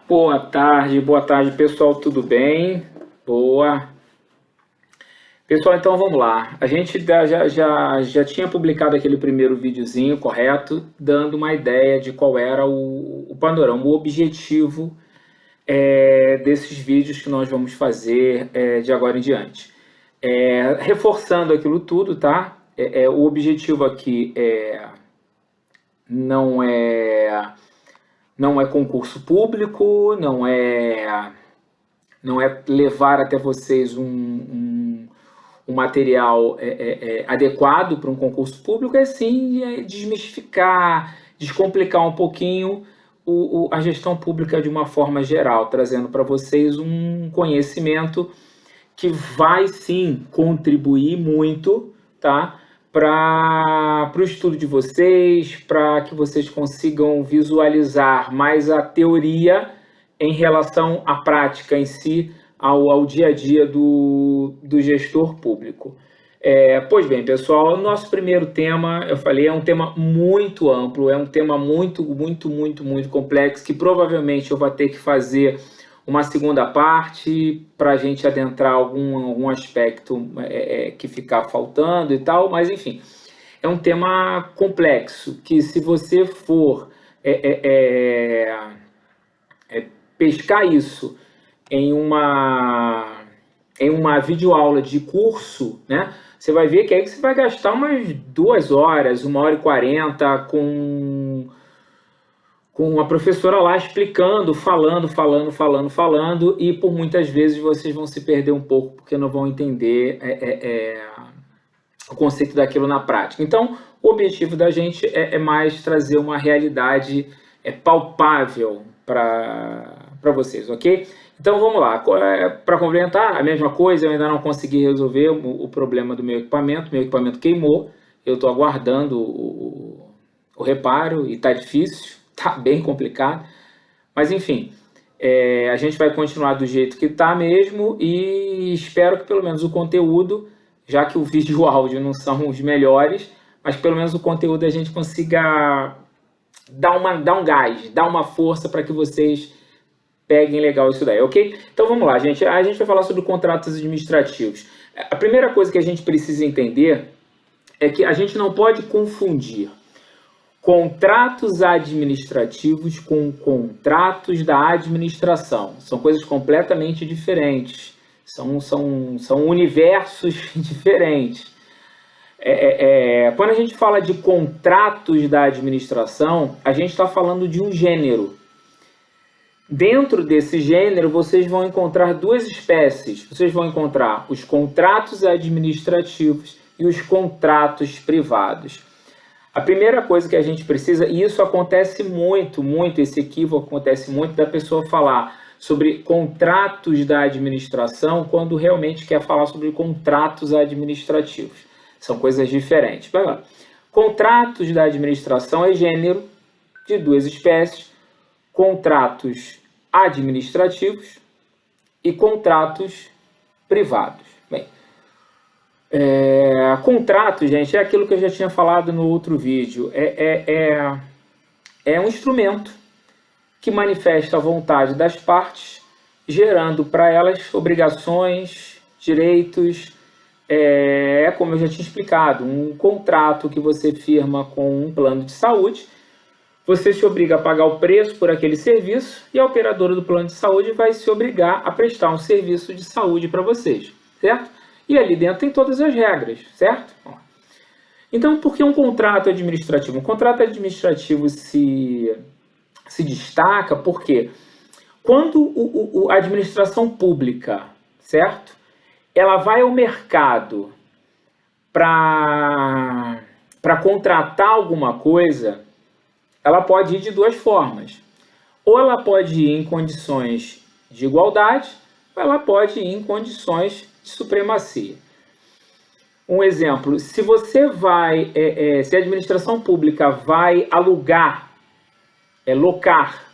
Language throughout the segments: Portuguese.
Boa tarde pessoal, tudo bem? Boa. Pessoal, então vamos lá. A gente já tinha publicado aquele primeiro videozinho, correto? Dando uma ideia de qual era o panorama, o objetivo desses vídeos que nós vamos fazer de agora em diante. Reforçando aquilo tudo, tá? O objetivo aqui não é, não é concurso público, não é levar até vocês um material adequado para um concurso público, é sim desmistificar, descomplicar um pouquinho a gestão pública de uma forma geral, trazendo para vocês um conhecimento que vai sim contribuir muito, tá? Para o estudo de vocês, para que vocês consigam visualizar mais a teoria em relação à prática em si, ao dia a dia do gestor público. Pois bem, pessoal, o nosso primeiro tema, eu falei, é um tema muito amplo, é um tema muito complexo, que provavelmente eu vou ter que fazer uma segunda parte para a gente adentrar algum aspecto que ficar faltando e tal, mas enfim, é um tema complexo, que se você for pescar isso em uma videoaula de curso, né? Você vai ver que aí você vai gastar umas 2 horas, 1h40 com a professora lá explicando, falando, e por muitas vezes vocês vão se perder um pouco, porque não vão entender o conceito daquilo na prática. Então, o objetivo da gente é mais trazer uma realidade palpável para vocês, ok? Então vamos lá, para complementar, a mesma coisa, eu ainda não consegui resolver o problema do meu equipamento queimou, eu estou aguardando o reparo e está difícil, está bem complicado, mas enfim, a gente vai continuar do jeito que está mesmo e espero que pelo menos o conteúdo, já que o vídeo e o áudio não são os melhores, mas pelo menos o conteúdo a gente consiga dar um gás, dar uma força para que vocês peguem legal isso daí, ok? Então vamos lá, gente. A gente vai falar sobre contratos administrativos. A primeira coisa que a gente precisa entender é que a gente não pode confundir contratos administrativos com contratos da administração. São coisas completamente diferentes. São universos diferentes. Quando a gente fala de contratos da administração, a gente está falando de um gênero. Dentro desse gênero, vocês vão encontrar duas espécies. Vocês vão encontrar os contratos administrativos e os contratos privados. A primeira coisa que a gente precisa, e isso acontece muito, esse equívoco acontece muito da pessoa falar sobre contratos da administração quando realmente quer falar sobre contratos administrativos. São coisas diferentes. Vai lá. Contratos da administração é gênero de duas espécies. Contratos administrativos e contratos privados. Bem, contrato, gente, é aquilo que eu já tinha falado no outro vídeo. É um instrumento que manifesta a vontade das partes, gerando para elas obrigações, direitos. Como eu já tinha explicado, um contrato que você firma com um plano de saúde. Você se obriga a pagar o preço por aquele serviço e a operadora do plano de saúde vai se obrigar a prestar um serviço de saúde para vocês, certo? E ali dentro tem todas as regras, certo? Então, por que um contrato administrativo? Um contrato administrativo se destaca porque quando a administração pública, certo? Ela vai ao mercado para contratar alguma coisa, ela pode ir de duas formas. Ou ela pode ir em condições de igualdade, ou ela pode ir em condições de supremacia. Um exemplo, se a administração pública vai locar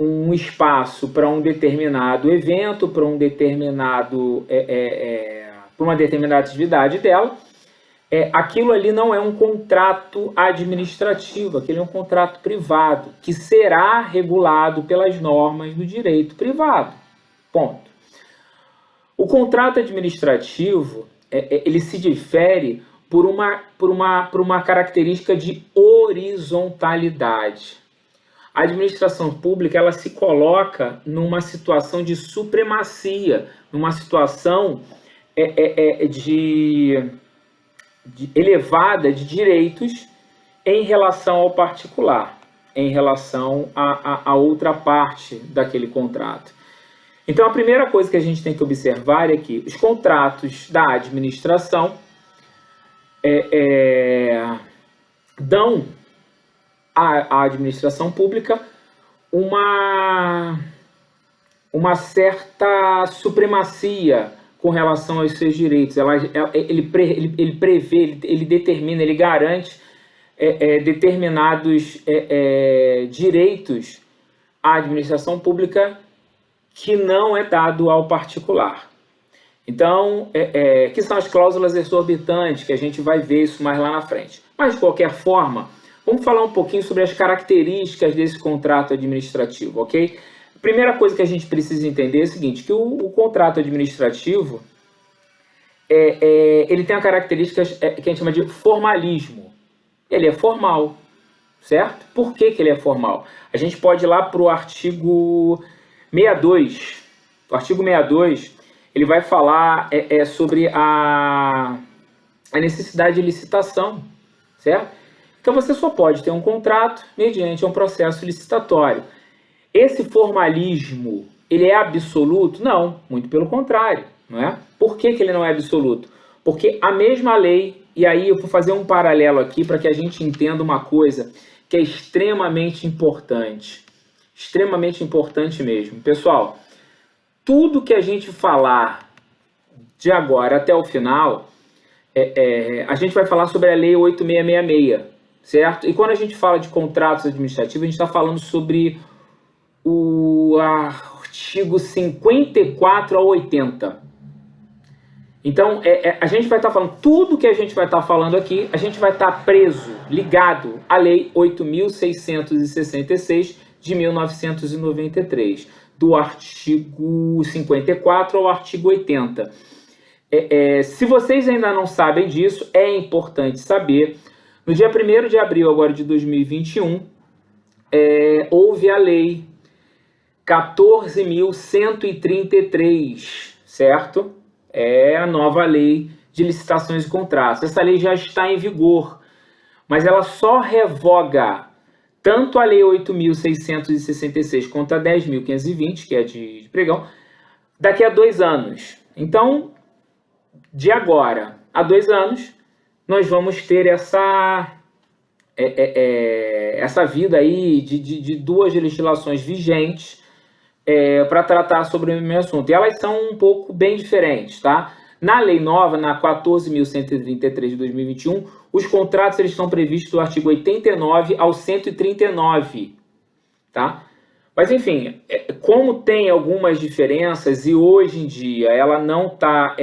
um espaço para um determinado evento, para uma determinada atividade dela, aquilo ali não é um contrato administrativo, aquele é um contrato privado, que será regulado pelas normas do direito privado. Ponto. O contrato administrativo, ele se difere por uma característica de horizontalidade. A administração pública, ela se coloca numa situação de supremacia, numa situação elevada de direitos em relação ao particular, em relação a outra parte daquele contrato. Então, a primeira coisa que a gente tem que observar é que os contratos da administração dão à administração pública uma certa supremacia com relação aos seus direitos. Ele prevê, ele determina, ele garante determinados direitos à administração pública que não é dado ao particular. Então, que são as cláusulas exorbitantes, que a gente vai ver isso mais lá na frente. Mas, de qualquer forma, vamos falar um pouquinho sobre as características desse contrato administrativo, ok? A primeira coisa que a gente precisa entender é o seguinte, que o contrato administrativo, ele tem a característica que a gente chama de formalismo. Ele é formal, certo? Por que ele é formal? A gente pode ir lá para o artigo 62. O artigo 62, ele vai falar sobre a necessidade de licitação, certo? Então você só pode ter um contrato mediante um processo licitatório. Esse formalismo, ele é absoluto? Não, muito pelo contrário, não é? Por que ele não é absoluto? Porque a mesma lei, e aí eu vou fazer um paralelo aqui para que a gente entenda uma coisa que é extremamente importante mesmo. Pessoal, tudo que a gente falar de agora até o final, a gente vai falar sobre a Lei 8666, certo? E quando a gente fala de contratos administrativos, a gente está falando sobre o artigo 54 ao 80. Então, a gente vai estar falando, tudo que a gente vai estar falando aqui, a gente vai estar preso, ligado à Lei 8.666 de 1993, do artigo 54 ao artigo 80. Se vocês ainda não sabem disso, é importante saber. No dia 1º de abril agora de 2021, houve a Lei 14.133, certo? É a nova lei de licitações e contratos. Essa lei já está em vigor, mas ela só revoga tanto a lei 8.666 quanto a 10.520, que é de pregão, daqui a 2 anos. Então, de agora a 2 anos, nós vamos ter essa vida aí de 2 legislações vigentes para tratar sobre o mesmo assunto. E elas são um pouco bem diferentes, tá? Na lei nova, na 14.133 de 2021, os contratos eles estão previstos do artigo 89 ao 139, tá? Mas, enfim, como tem algumas diferenças e hoje em dia ela não está,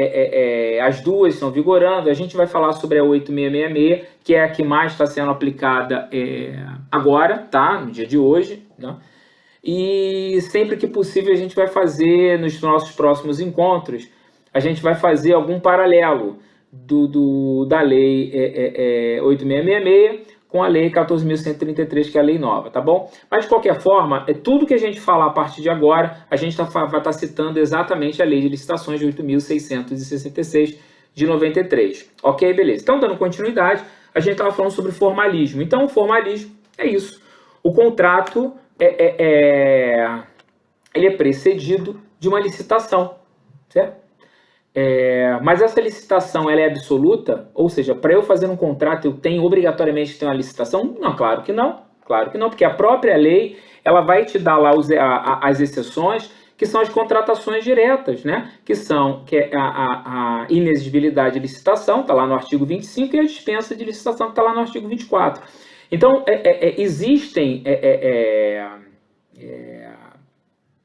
as duas estão vigorando, a gente vai falar sobre a 8666, que é a que mais está sendo aplicada agora, tá? No dia de hoje, né? E sempre que possível a gente vai fazer, nos nossos próximos encontros, a gente vai fazer algum paralelo da lei 8666 com a lei 14.133, que é a lei nova, tá bom? Mas, de qualquer forma, tudo que a gente falar a partir de agora, a gente vai estar citando exatamente a lei de licitações de 8.666 de 93. Ok? Beleza. Então, dando continuidade, a gente estava falando sobre formalismo. Então, o formalismo é isso. O contrato ele é precedido de uma licitação, certo? Mas essa licitação ela é absoluta? Ou seja, para eu fazer um contrato eu tenho obrigatoriamente que ter uma licitação? Não, claro que não, porque a própria lei ela vai te dar lá as exceções, que são as contratações diretas, né? Que é a inexigibilidade de licitação, está lá no artigo 25, e a dispensa de licitação, que está lá no artigo 24. Então,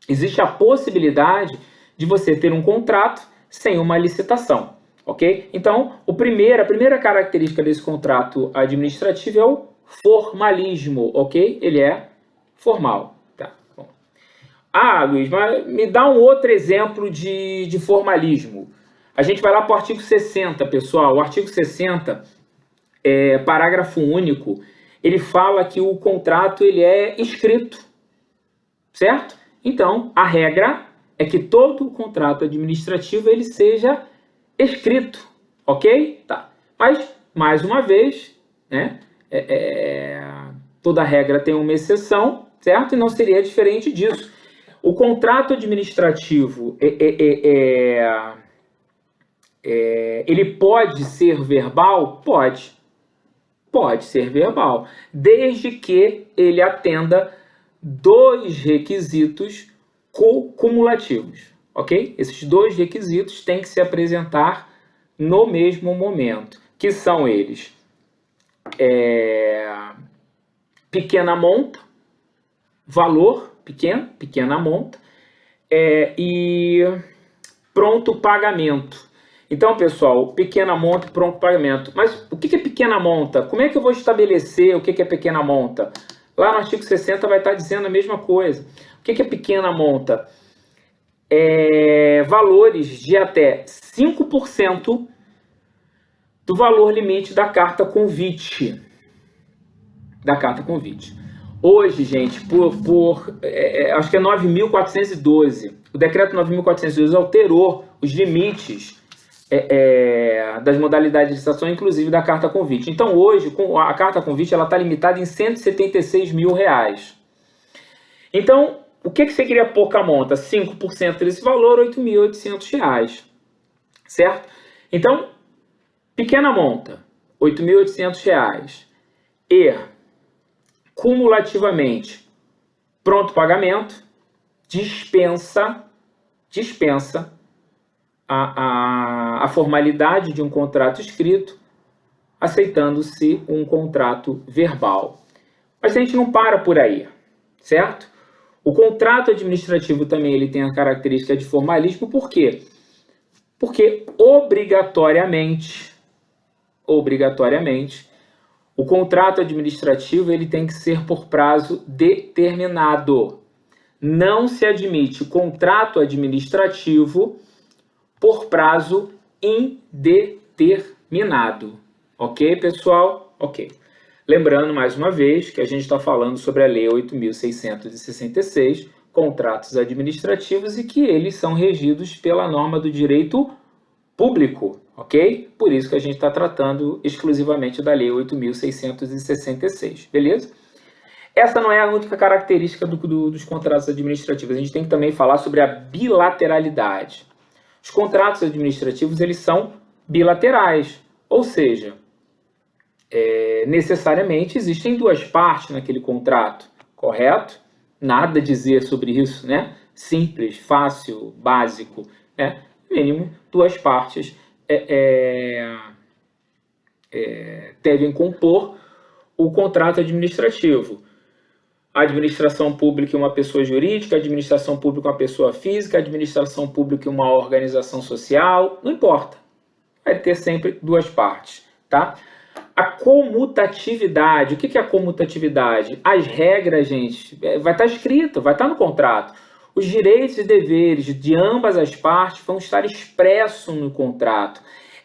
existe a possibilidade de você ter um contrato sem uma licitação. ok? Então, a primeira característica desse contrato administrativo é o formalismo, ok? Ele é formal. Tá, bom. Luiz, mas me dá um outro exemplo de formalismo. A gente vai lá para o artigo 60, pessoal. O artigo 60, parágrafo único, ele fala que o contrato ele é escrito, certo? Então, a regra é que todo contrato administrativo ele seja escrito, ok? Tá. Mas, mais uma vez, né, toda regra tem uma exceção, certo? E não seria diferente disso. O contrato administrativo ele pode ser verbal? Pode ser verbal, desde que ele atenda 2 requisitos cumulativos, ok? Esses 2 requisitos têm que se apresentar no mesmo momento, que são eles: pequena monta, valor pequeno, pequena monta, e pronto pagamento. Então, pessoal, pequena monta e pronto pagamento. Mas o que é pequena monta? Como é que eu vou estabelecer o que é pequena monta? Lá no artigo 60 vai estar dizendo a mesma coisa. O que é pequena monta? Valores de até 5% do valor limite da carta convite. Hoje, gente, acho que é 9.412. O decreto 9.412 alterou os limites das modalidades de licitação, inclusive da carta convite. Então, hoje, a carta convite está limitada em R$176 mil. Então, o que você queria pouca monta? 5% desse valor, R$8.800, certo? Então, pequena monta, R$8.800, e cumulativamente pronto pagamento, dispensa a formalidade de um contrato escrito, aceitando-se um contrato verbal. Mas a gente não para por aí, certo? O contrato administrativo também ele tem a característica de formalismo, por quê? Porque obrigatoriamente, o contrato administrativo ele tem que ser por prazo determinado. Não se admite contrato administrativo por prazo indeterminado. Ok, pessoal? Ok. Lembrando, mais uma vez, que a gente está falando sobre a Lei 8.666, contratos administrativos, e que eles são regidos pela norma do direito público, ok? Por isso que a gente está tratando exclusivamente da Lei 8.666, beleza? Essa não é a única característica dos contratos administrativos. A gente tem que também falar sobre a bilateralidade. Os contratos administrativos, eles são bilaterais, ou seja, necessariamente existem 2 partes naquele contrato, correto? Nada a dizer sobre isso, né? Simples, fácil, básico, né? Mínimo 2 partes devem compor o contrato administrativo. A administração pública é uma pessoa jurídica, a administração pública é uma pessoa física, a administração pública é uma organização social, não importa. Vai ter sempre 2 partes, tá? A comutatividade, o que é a comutatividade? As regras, gente, vai estar escrito, vai estar no contrato. Os direitos e deveres de ambas as partes vão estar expressos no contrato.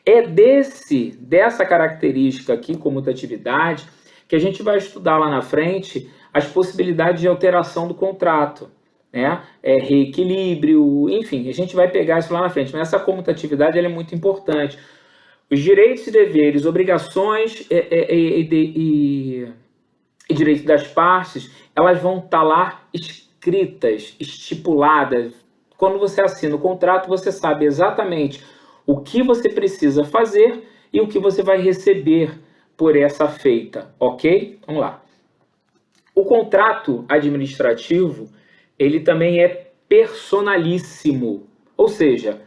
É dessa característica aqui, comutatividade, que a gente vai estudar lá na frente as possibilidades de alteração do contrato, né? Reequilíbrio, enfim, a gente vai pegar isso lá na frente. Mas essa comutatividade ela é muito importante. Os direitos e deveres, obrigações e direitos das partes, elas vão estar lá escritas, estipuladas. Quando você assina o contrato, você sabe exatamente o que você precisa fazer e o que você vai receber por essa feita, ok? Vamos lá. O contrato administrativo, ele também é personalíssimo, ou seja,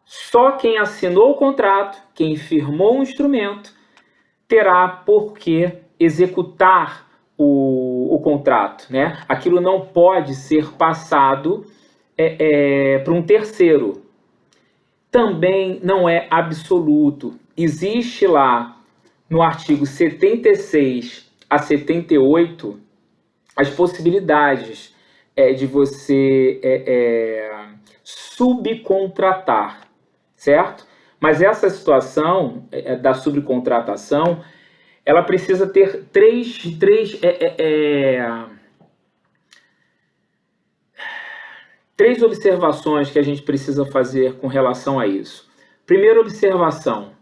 só quem assinou o contrato, quem firmou o instrumento, terá por que executar o contrato, né? Aquilo não pode ser passado para um terceiro. também não é absoluto. Existe lá no artigo 76 a 78 as possibilidades de você subcontratar, certo? Mas essa situação da subcontratação, ela precisa ter três observações que a gente precisa fazer com relação a isso. Primeira observação,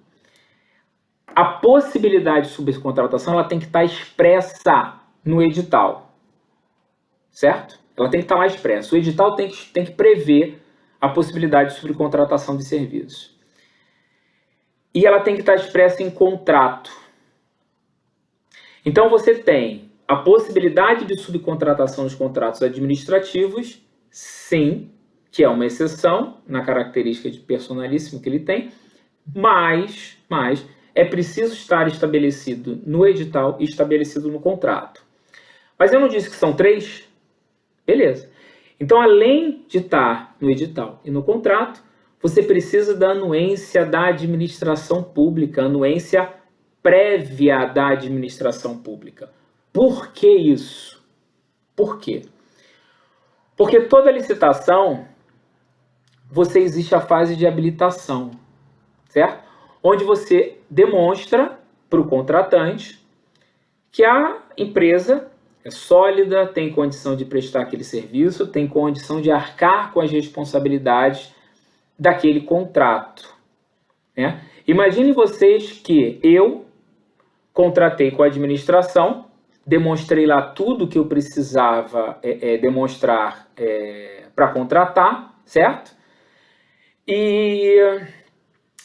a possibilidade de subcontratação ela tem que estar expressa no edital, certo? Ela tem que estar lá expressa. O edital tem que prever a possibilidade de subcontratação de serviços. E ela tem que estar expressa em contrato. Então você tem a possibilidade de subcontratação dos contratos administrativos, sim, que é uma exceção na característica de personalíssimo que ele tem, mas é preciso estar estabelecido no edital e estabelecido no contrato. Mas eu não disse que são 3? Beleza. Então, além de estar no edital e no contrato, você precisa da anuência da administração pública, anuência prévia da administração pública. Por que isso? Por quê? Porque toda licitação, existe a fase de habilitação, certo? Onde você demonstra para o contratante que a empresa é sólida, tem condição de prestar aquele serviço, tem condição de arcar com as responsabilidades daquele contrato, né? Imagine vocês que eu contratei com a administração, demonstrei lá tudo que eu precisava demonstrar para contratar, certo? E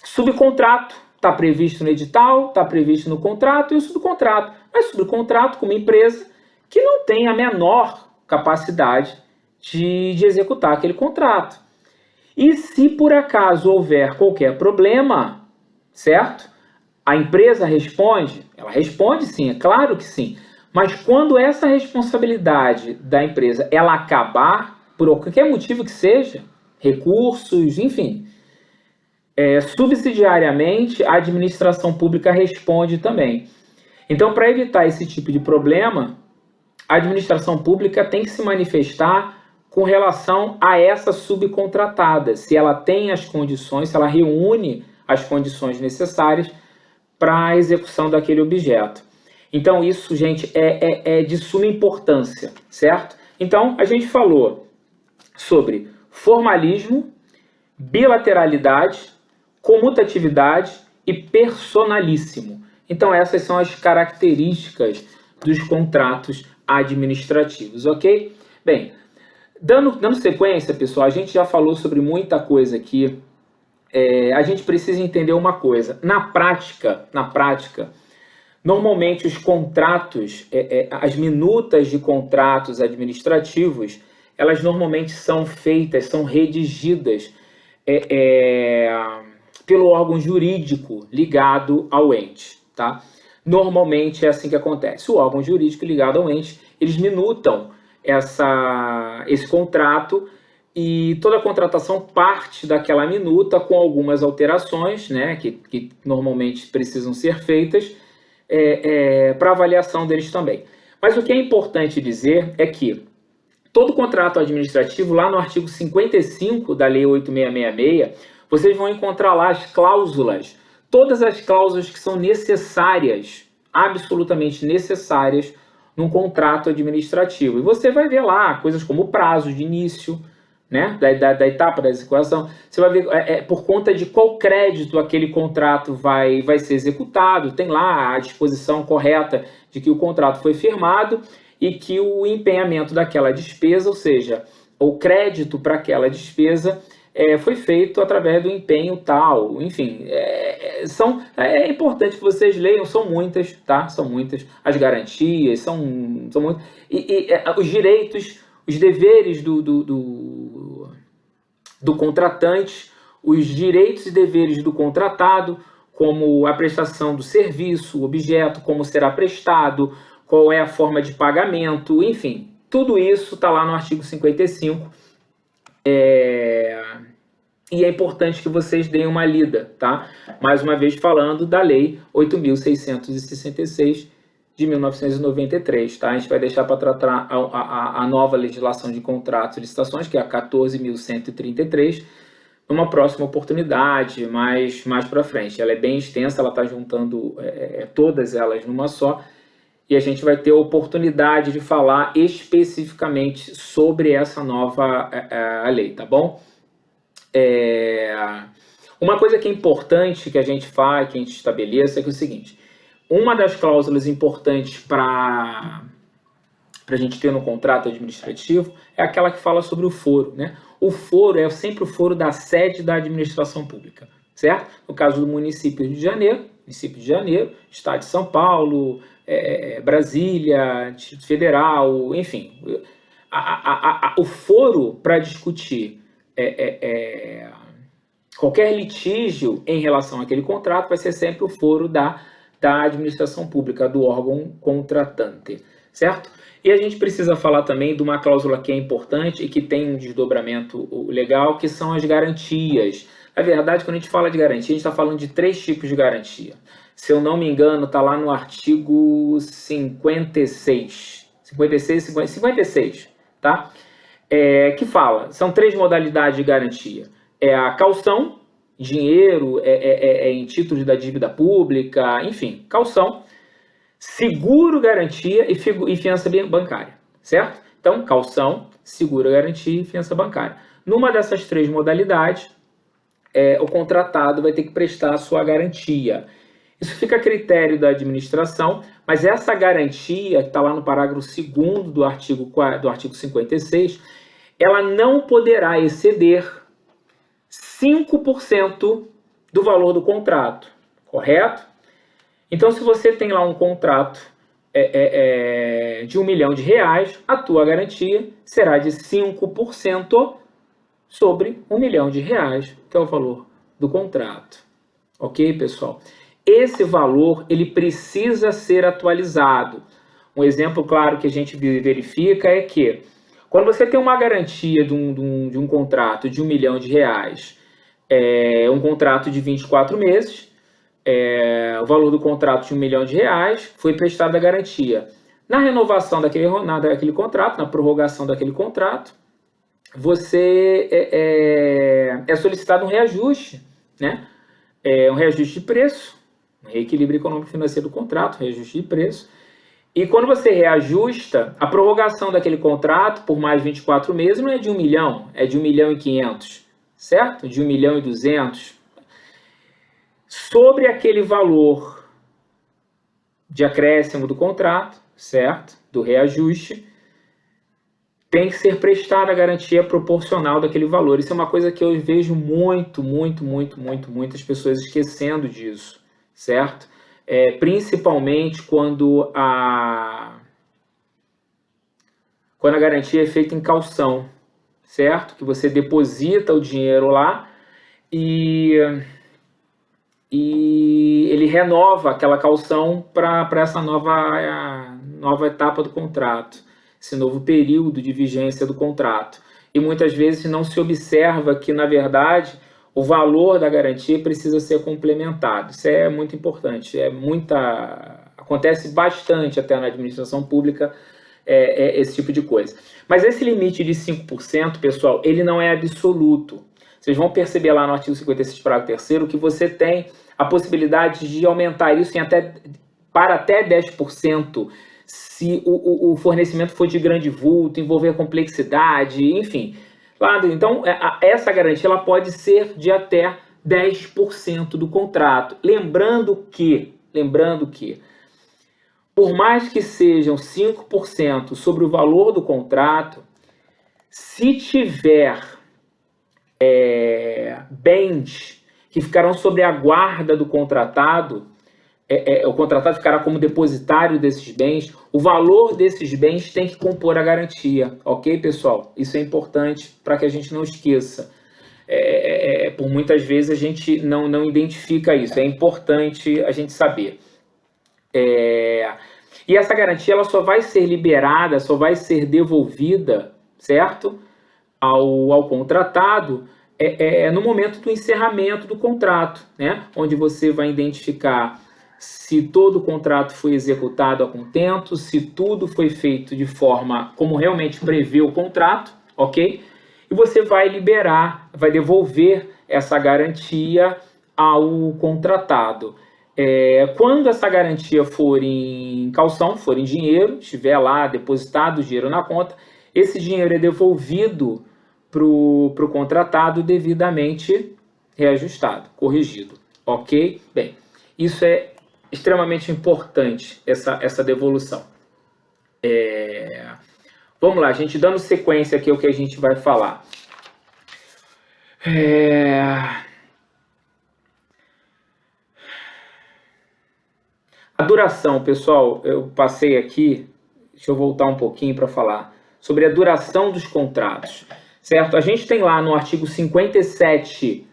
subcontrato, está previsto no edital, está previsto no contrato, e o subcontrato. Mas subcontrato com uma empresa que não tem a menor capacidade de executar aquele contrato. E se por acaso houver qualquer problema, certo? A empresa responde? Ela responde sim, é claro que sim. Mas quando essa responsabilidade da empresa ela acabar, por qualquer motivo que seja, recursos, enfim, subsidiariamente a administração pública responde também. Então, para evitar esse tipo de problema, a administração pública tem que se manifestar com relação a essa subcontratada, se ela tem as condições, se ela reúne as condições necessárias para a execução daquele objeto. Então, isso, gente, é de suma importância, certo? Então, a gente falou sobre formalismo, bilateralidade, comutatividade e personalíssimo. Então, essas são as características dos contratos administrativos, ok? Bem, dando sequência, pessoal, a gente já falou sobre muita coisa aqui. A gente precisa entender uma coisa. Na prática, normalmente os contratos, as minutas de contratos administrativos, elas normalmente são feitas, são redigidas pelo órgão jurídico ligado ao ente, tá? Normalmente é assim que acontece. O órgão jurídico ligado ao ente, eles minutam esse contrato e toda a contratação parte daquela minuta com algumas alterações, né, que normalmente precisam ser feitas para avaliação deles também. Mas o que é importante dizer é que todo contrato administrativo, lá no artigo 55 da Lei 8.666, vocês vão encontrar lá as cláusulas, todas as cláusulas que são necessárias, absolutamente necessárias, num contrato administrativo. E você vai ver lá coisas como o prazo de início, né, da etapa da execução. Você vai ver por conta de qual crédito aquele contrato vai ser executado. Tem lá a disposição correta de que o contrato foi firmado e que o empenhamento daquela despesa, ou seja, o crédito para aquela despesa, foi feito através do empenho tal. Enfim, é importante que vocês leiam, são muitas, tá? São muitas. As garantias, são muitas. E os direitos, os deveres do contratante, os direitos e deveres do contratado, como a prestação do serviço, o objeto, como será prestado, qual é a forma de pagamento, enfim, tudo isso está lá no artigo 55. e é importante que vocês deem uma lida, tá? Mais uma vez falando da Lei 8.666 de 1993, tá? A gente vai deixar para tratar a nova legislação de contratos e licitações, que é a 14.133, numa próxima oportunidade, mais para frente. Ela é bem extensa, ela está juntando todas elas numa só, e a gente vai ter a oportunidade de falar especificamente sobre essa nova lei, tá bom? Uma coisa que é importante que a gente faz, que a gente estabeleça, é que é o seguinte: uma das cláusulas importantes para a gente ter no contrato administrativo é aquela que fala sobre o foro, né? O foro é sempre o foro da sede da administração pública, certo? No caso do município de Janeiro, Estado de São Paulo, Brasília, Distrito Federal, enfim. O foro para discutir qualquer litígio em relação àquele contrato vai ser sempre o foro da administração pública, do órgão contratante, certo? E a gente precisa falar também de uma cláusula que é importante e que tem um desdobramento legal, que são as garantias. Na verdade, quando a gente fala de garantia, a gente está falando de 3 tipos de garantia. Se eu não me engano, está lá no artigo 56, tá? Que fala, são 3 modalidades de garantia. É a caução, dinheiro em títulos da dívida pública, enfim, caução, seguro, garantia e fiança bancária, certo? Então, caução, seguro, garantia e fiança bancária. Numa dessas 3 modalidades, o contratado vai ter que prestar a sua garantia. Isso fica a critério da administração, mas essa garantia, que está lá no parágrafo 2º do artigo 56, ela não poderá exceder 5% do valor do contrato, correto? Então, se você tem lá um contrato de R$1 milhão, a tua garantia será de 5% sobre R$1 milhão, que é o valor do contrato. Ok, pessoal? Esse valor, ele precisa ser atualizado. Um exemplo claro que a gente verifica é que, quando você tem uma garantia de um contrato de R$1 milhão, um contrato de 24 meses, o valor do contrato de R$1 milhão, foi prestada a garantia. Na renovação daquele contrato, na prorrogação daquele contrato, você é solicitado um reajuste, né? Um reajuste de preço, um reequilíbrio econômico-financeiro do contrato, reajuste de preço. E quando você reajusta, a prorrogação daquele contrato por mais 24 meses não é de R$1 milhão, é de R$1.5 milhão, certo? De R$1.2 milhão. Sobre aquele valor de acréscimo do contrato, certo? Do reajuste, tem que ser prestada a garantia proporcional daquele valor. Isso é uma coisa que eu vejo muitas pessoas esquecendo disso, certo? Principalmente quando a garantia é feita em caução, certo? Que você deposita o dinheiro lá e ele renova aquela caução para essa nova etapa do contrato, esse novo período de vigência do contrato. E muitas vezes não se observa que, na verdade, o valor da garantia precisa ser complementado. Isso é muito importante. Acontece bastante até na administração pública esse tipo de coisa. Mas esse limite de 5%, pessoal, ele não é absoluto. Vocês vão perceber lá no artigo 56, parágrafo 3º, que você tem a possibilidade de aumentar isso para até 10%, se o fornecimento for de grande vulto, envolver complexidade, enfim. Então, essa garantia ela pode ser de até 10% do contrato. Lembrando que, por mais que sejam 5% sobre o valor do contrato, se tiver bens que ficarão sob a guarda do contratado, o contratado ficará como depositário desses bens, o valor desses bens tem que compor a garantia, ok, pessoal? Isso é importante para que a gente não esqueça. Por muitas vezes a gente não identifica isso, é importante a gente saber. E essa garantia ela só vai ser liberada, só vai ser devolvida, certo? Ao contratado, no momento do encerramento do contrato, né? Onde você vai identificar se todo o contrato foi executado a contento, se tudo foi feito de forma como realmente prevê o contrato, ok? E você vai liberar, vai devolver essa garantia ao contratado. Quando essa garantia for em calção, for em dinheiro, estiver lá depositado o dinheiro na conta, esse dinheiro é devolvido para o contratado devidamente reajustado, corrigido, ok? Bem, isso é extremamente importante, essa devolução. Vamos lá, gente, dando sequência aqui ao que a gente vai falar. A duração, pessoal, eu passei aqui, deixa eu voltar um pouquinho para falar sobre a duração dos contratos, certo? A gente tem lá no artigo 57,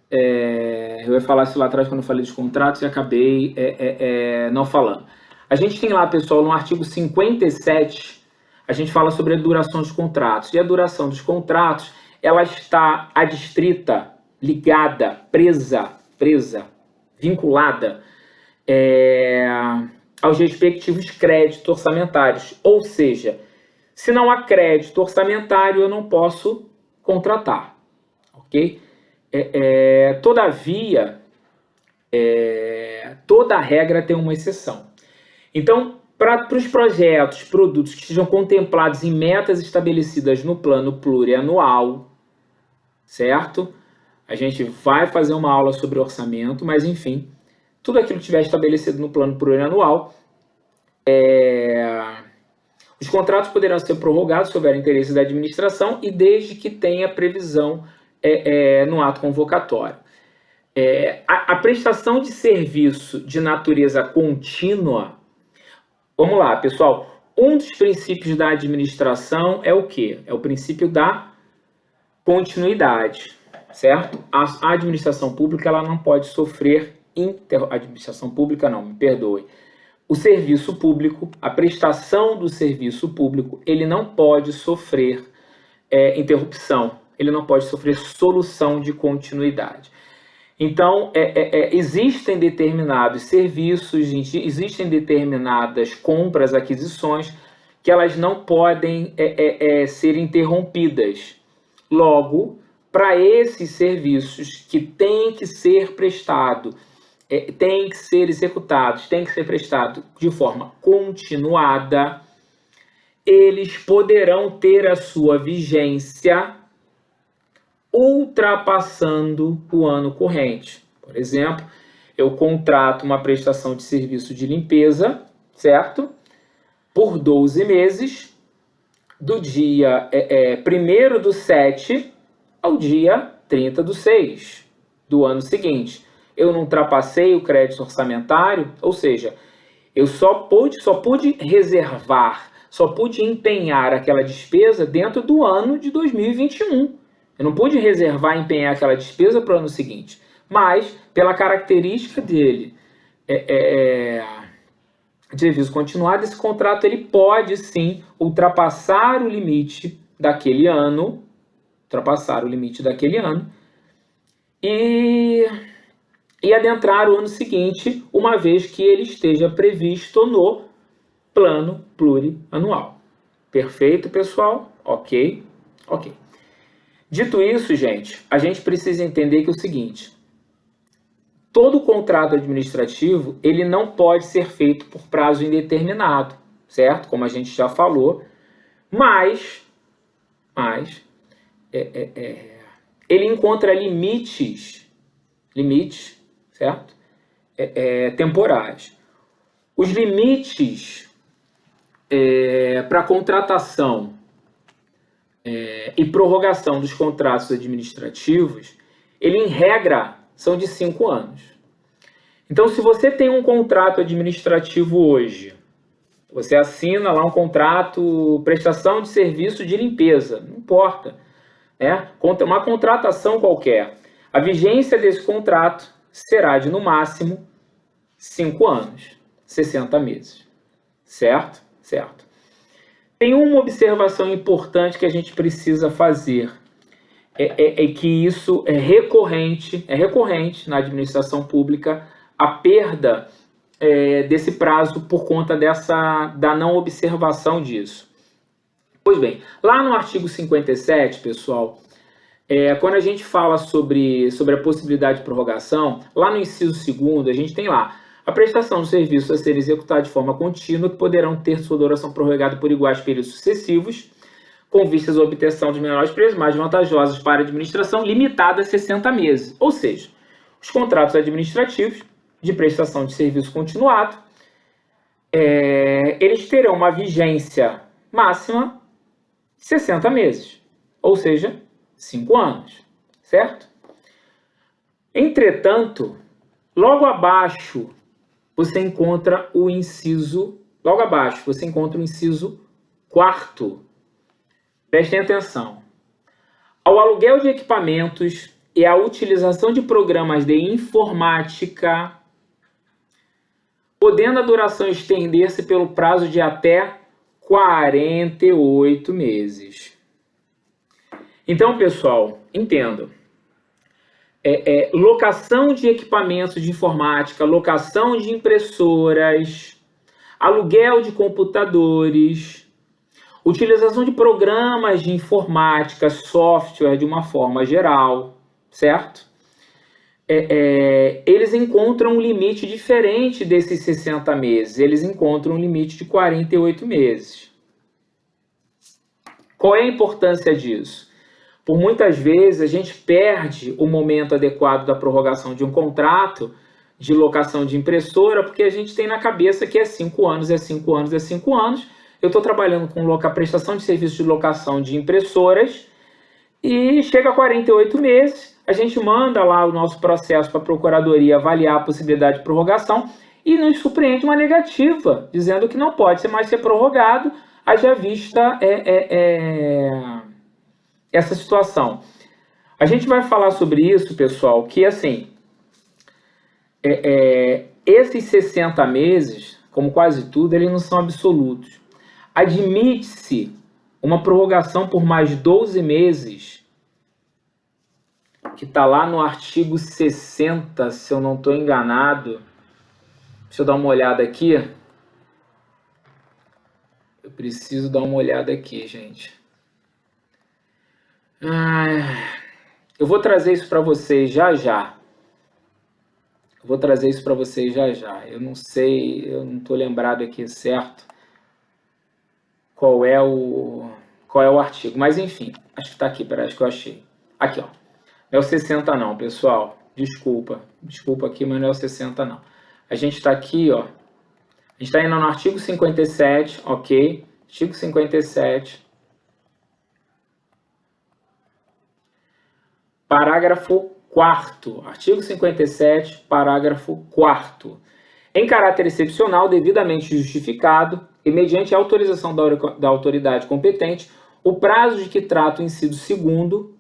eu ia falar isso lá atrás quando eu falei dos contratos e acabei não falando. A gente tem lá, pessoal, no artigo 57, a gente fala sobre a duração dos contratos. E a duração dos contratos, ela está adstrita, ligada, presa, vinculada aos respectivos créditos orçamentários. Ou seja, se não há crédito orçamentário, eu não posso contratar, ok? Todavia, toda regra tem uma exceção. Então, para os projetos, produtos que sejam contemplados em metas estabelecidas no plano plurianual, certo? A gente vai fazer uma aula sobre orçamento, mas enfim, tudo aquilo que estiver estabelecido no plano plurianual, os contratos poderão ser prorrogados se houver interesse da administração e desde que tenha previsão no ato convocatório. A prestação de serviço de natureza contínua, vamos lá, pessoal, um dos princípios da administração é o quê? É o princípio da continuidade, certo? A administração pública ela não pode sofrer administração pública não, me perdoe. O serviço público, a prestação do serviço público, ele não pode sofrer interrupção, ele não pode sofrer solução de continuidade. Então, existem determinados serviços, existem determinadas compras, aquisições, que elas não podem ser interrompidas. Logo, para esses serviços que têm que ser prestados, têm que ser executados, têm que ser prestados de forma continuada, eles poderão ter a sua vigência ultrapassando o ano corrente. Por exemplo, eu contrato uma prestação de serviço de limpeza, certo? Por 12 meses, do dia 1º/7 ao dia 30/6 do ano seguinte. Eu não ultrapassei o crédito orçamentário, ou seja, eu só pude reservar, só pude empenhar aquela despesa dentro do ano de 2021. Eu não pude reservar e empenhar aquela despesa para o ano seguinte. Mas, pela característica dele de serviço continuado, esse contrato ele pode sim ultrapassar o limite daquele ano, e adentrar o ano seguinte, uma vez que ele esteja previsto no plano plurianual. Perfeito, pessoal? Ok. Dito isso, gente, a gente precisa entender que é o seguinte: todo contrato administrativo ele não pode ser feito por prazo indeterminado, certo? Como a gente já falou, mas ele encontra limites, certo? Temporais. Os limites para contratação e prorrogação dos contratos administrativos, ele em regra são de 5 anos. Então, se você tem um contrato administrativo hoje, você assina lá um contrato, prestação de serviço de limpeza, não importa, uma contratação qualquer. A vigência desse contrato será de, no máximo, 5 anos, 60 meses. Certo? Tem uma observação importante que a gente precisa fazer. é que isso é recorrente na administração pública, a perda desse prazo por conta da não observação disso. Pois bem, lá no artigo 57, pessoal, quando a gente fala sobre a possibilidade de prorrogação, lá no inciso 2º, a gente tem lá a prestação de serviços a ser executada de forma contínua, que poderão ter sua duração prorrogada por iguais períodos sucessivos, com vistas à obtenção de menores preços mais vantajosos para a administração, limitada a 60 meses. Ou seja, os contratos administrativos de prestação de serviço continuado, eles terão uma vigência máxima de 60 meses, ou seja, 5 anos, certo? Entretanto, logo abaixo você encontra o inciso 4º. Prestem atenção. Ao aluguel de equipamentos e à utilização de programas de informática, podendo a duração estender-se pelo prazo de até 48 meses. Então, pessoal, entendo. Locação de equipamentos de informática, locação de impressoras, aluguel de computadores, utilização de programas de informática, software de uma forma geral, certo? Eles encontram um limite diferente desses 60 meses, eles encontram um limite de 48 meses. Qual é a importância disso? Por muitas vezes a gente perde o momento adequado da prorrogação de um contrato de locação de impressora, porque a gente tem na cabeça que é 5 anos, é 5 anos, é 5 anos. Eu estou trabalhando com prestação de serviço de locação de impressoras e chega a 48 meses, a gente manda lá o nosso processo para a Procuradoria avaliar a possibilidade de prorrogação e nos surpreende uma negativa, dizendo que não pode mais ser prorrogado, haja vista essa situação. A gente vai falar sobre isso, pessoal, que assim, esses 60 meses, como quase tudo, eles não são absolutos. Admite-se uma prorrogação por mais 12 meses, que está lá no artigo 60, se eu não estou enganado. Deixa eu dar uma olhada aqui. Eu preciso dar uma olhada aqui, gente. Eu vou trazer isso para vocês já já. Eu não sei, eu não estou lembrado aqui certo qual é o artigo. Mas enfim, acho que está aqui, peraí, acho que eu achei. Aqui, ó. Não é o 60 não, pessoal. Desculpa aqui, mas não é o 60 não. A gente está aqui, ó. A gente está indo no artigo 57, ok? Artigo 57. Parágrafo 4º. Artigo 57, parágrafo 4º. Em caráter excepcional, devidamente justificado e mediante autorização da autoridade competente, o prazo de que trata o inciso 2º,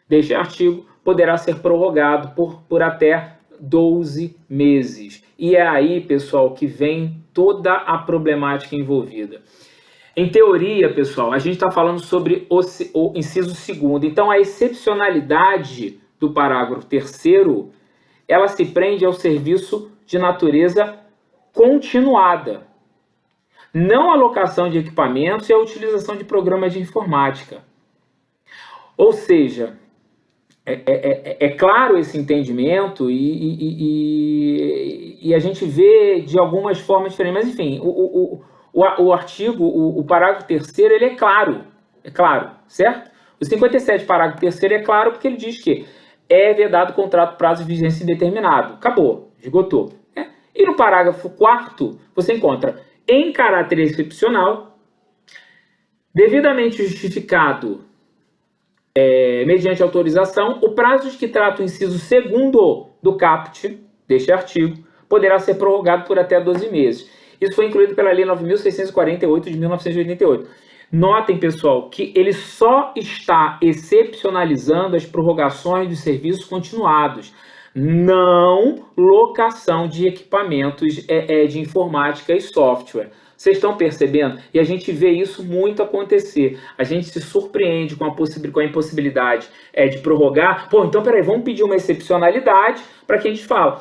deste artigo poderá ser prorrogado por até 12 meses. E é aí, pessoal, que vem toda a problemática envolvida. Em teoria, pessoal, a gente está falando sobre o inciso 2º. Então, a excepcionalidade do parágrafo 3º, ela se prende ao serviço de natureza continuada. Não a locação de equipamentos e a utilização de programas de informática. Ou seja, é claro esse entendimento e a gente vê de algumas formas diferentes. Mas, enfim, o artigo, o parágrafo 3º, ele é claro, certo? O 57, parágrafo 3º, é claro porque ele diz que é vedado contrato prazo de vigência indeterminado. Acabou, esgotou. E no parágrafo 4º, você encontra, em caráter excepcional, devidamente justificado, mediante autorização, o prazo de que trata o inciso 2º do caput deste artigo poderá ser prorrogado por até 12 meses. Isso foi incluído pela Lei 9.648 de 1988. Notem, pessoal, que ele só está excepcionalizando as prorrogações dos serviços continuados, não locação de equipamentos de informática e software. Vocês estão percebendo? E a gente vê isso muito acontecer. A gente se surpreende com a impossibilidade de prorrogar. Pô, então peraí, vamos pedir uma excepcionalidade para que a gente fale.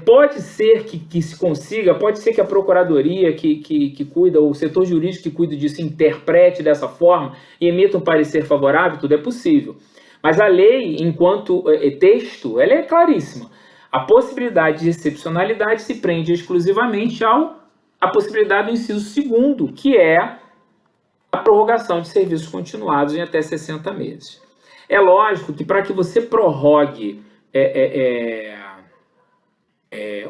Pode ser que se consiga, pode ser que a procuradoria que cuida, o setor jurídico que cuida disso, interprete dessa forma e emita um parecer favorável, tudo é possível. Mas a lei, enquanto texto, ela é claríssima. A possibilidade de excepcionalidade se prende exclusivamente à possibilidade do inciso 2º, que é a prorrogação de serviços continuados em até 60 meses. É lógico que para que você prorrogue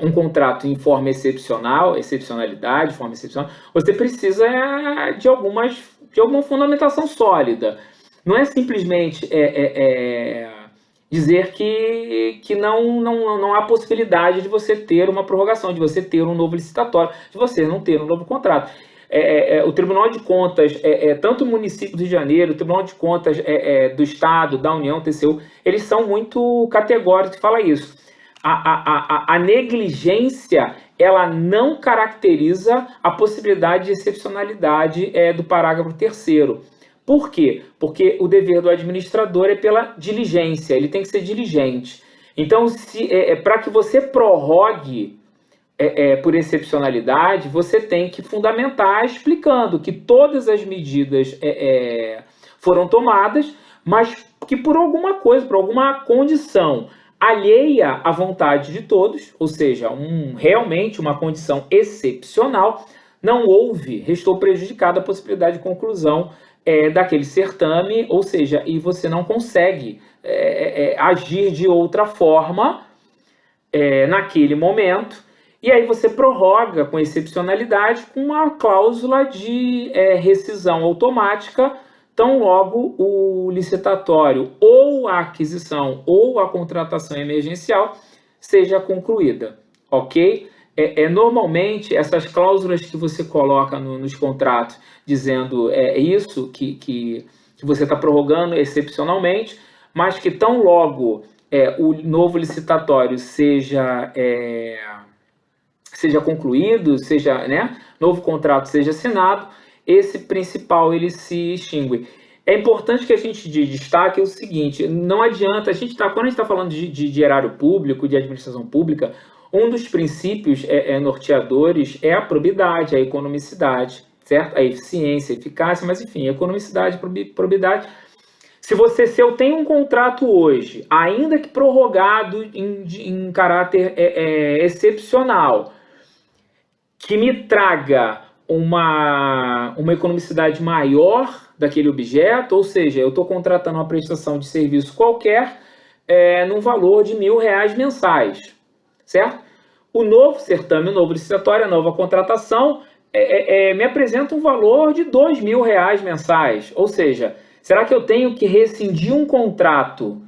um contrato em forma excepcionalidade, forma excepcional, você precisa de alguma fundamentação sólida. Não é simplesmente dizer que não há possibilidade de você ter uma prorrogação, de você ter um novo licitatório, de você não ter um novo contrato. O Tribunal de Contas, tanto o município do Rio de Janeiro, o Tribunal de Contas do Estado, da União, TCU, eles são muito categóricos que falam isso. A negligência, ela não caracteriza a possibilidade de excepcionalidade do parágrafo 3º. Por quê? Porque o dever do administrador é pela diligência, ele tem que ser diligente. Então, para que você prorrogue por excepcionalidade, você tem que fundamentar explicando que todas as medidas foram tomadas, mas que por alguma coisa, por alguma condição alheia à vontade de todos, ou seja, realmente uma condição excepcional, não houve, restou prejudicada a possibilidade de conclusão daquele certame, ou seja, e você não consegue agir de outra forma naquele momento, e aí você prorroga com excepcionalidade com uma cláusula de rescisão automática, tão logo o licitatório ou a aquisição ou a contratação emergencial seja concluída, ok? Normalmente, essas cláusulas que você coloca nos contratos, dizendo isso, que você está prorrogando excepcionalmente, mas que tão logo o novo licitatório seja concluído, novo contrato seja assinado, esse principal ele se extingue. É importante que a gente destaque o seguinte: não adianta, quando a gente está falando de erário público, de administração pública, um dos princípios norteadores é a probidade, a economicidade, certo? A eficiência, a eficácia, mas enfim, economicidade, probidade. Se eu tenho um contrato hoje, ainda que prorrogado em caráter excepcional, que me traga uma economicidade maior daquele objeto, ou seja, eu estou contratando uma prestação de serviço qualquer num valor de R$1.000 mensais, certo? O novo certame, o novo licitatório, a nova contratação me apresenta um valor de R$2.000 mensais, ou seja, será que eu tenho que rescindir um contrato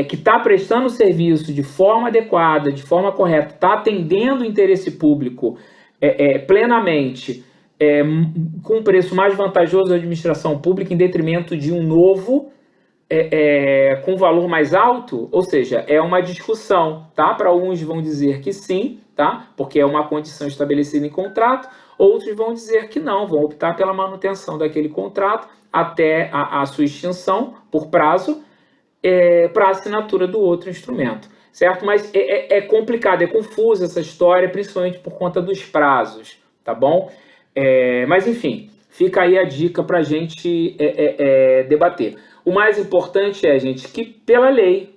que está prestando serviço de forma adequada, de forma correta, está atendendo o interesse público plenamente, com um preço mais vantajoso da administração pública em detrimento de um novo com valor mais alto? Ou seja, é uma discussão, tá? Para uns vão dizer que sim, tá? Porque é uma condição estabelecida em contrato, outros vão dizer que não, vão optar pela manutenção daquele contrato até a sua extinção por prazo para a assinatura do outro instrumento, certo? Mas é complicado, é confusa essa história, principalmente por conta dos prazos, tá bom? Mas enfim, fica aí a dica para a gente debater. O mais importante gente, que pela lei,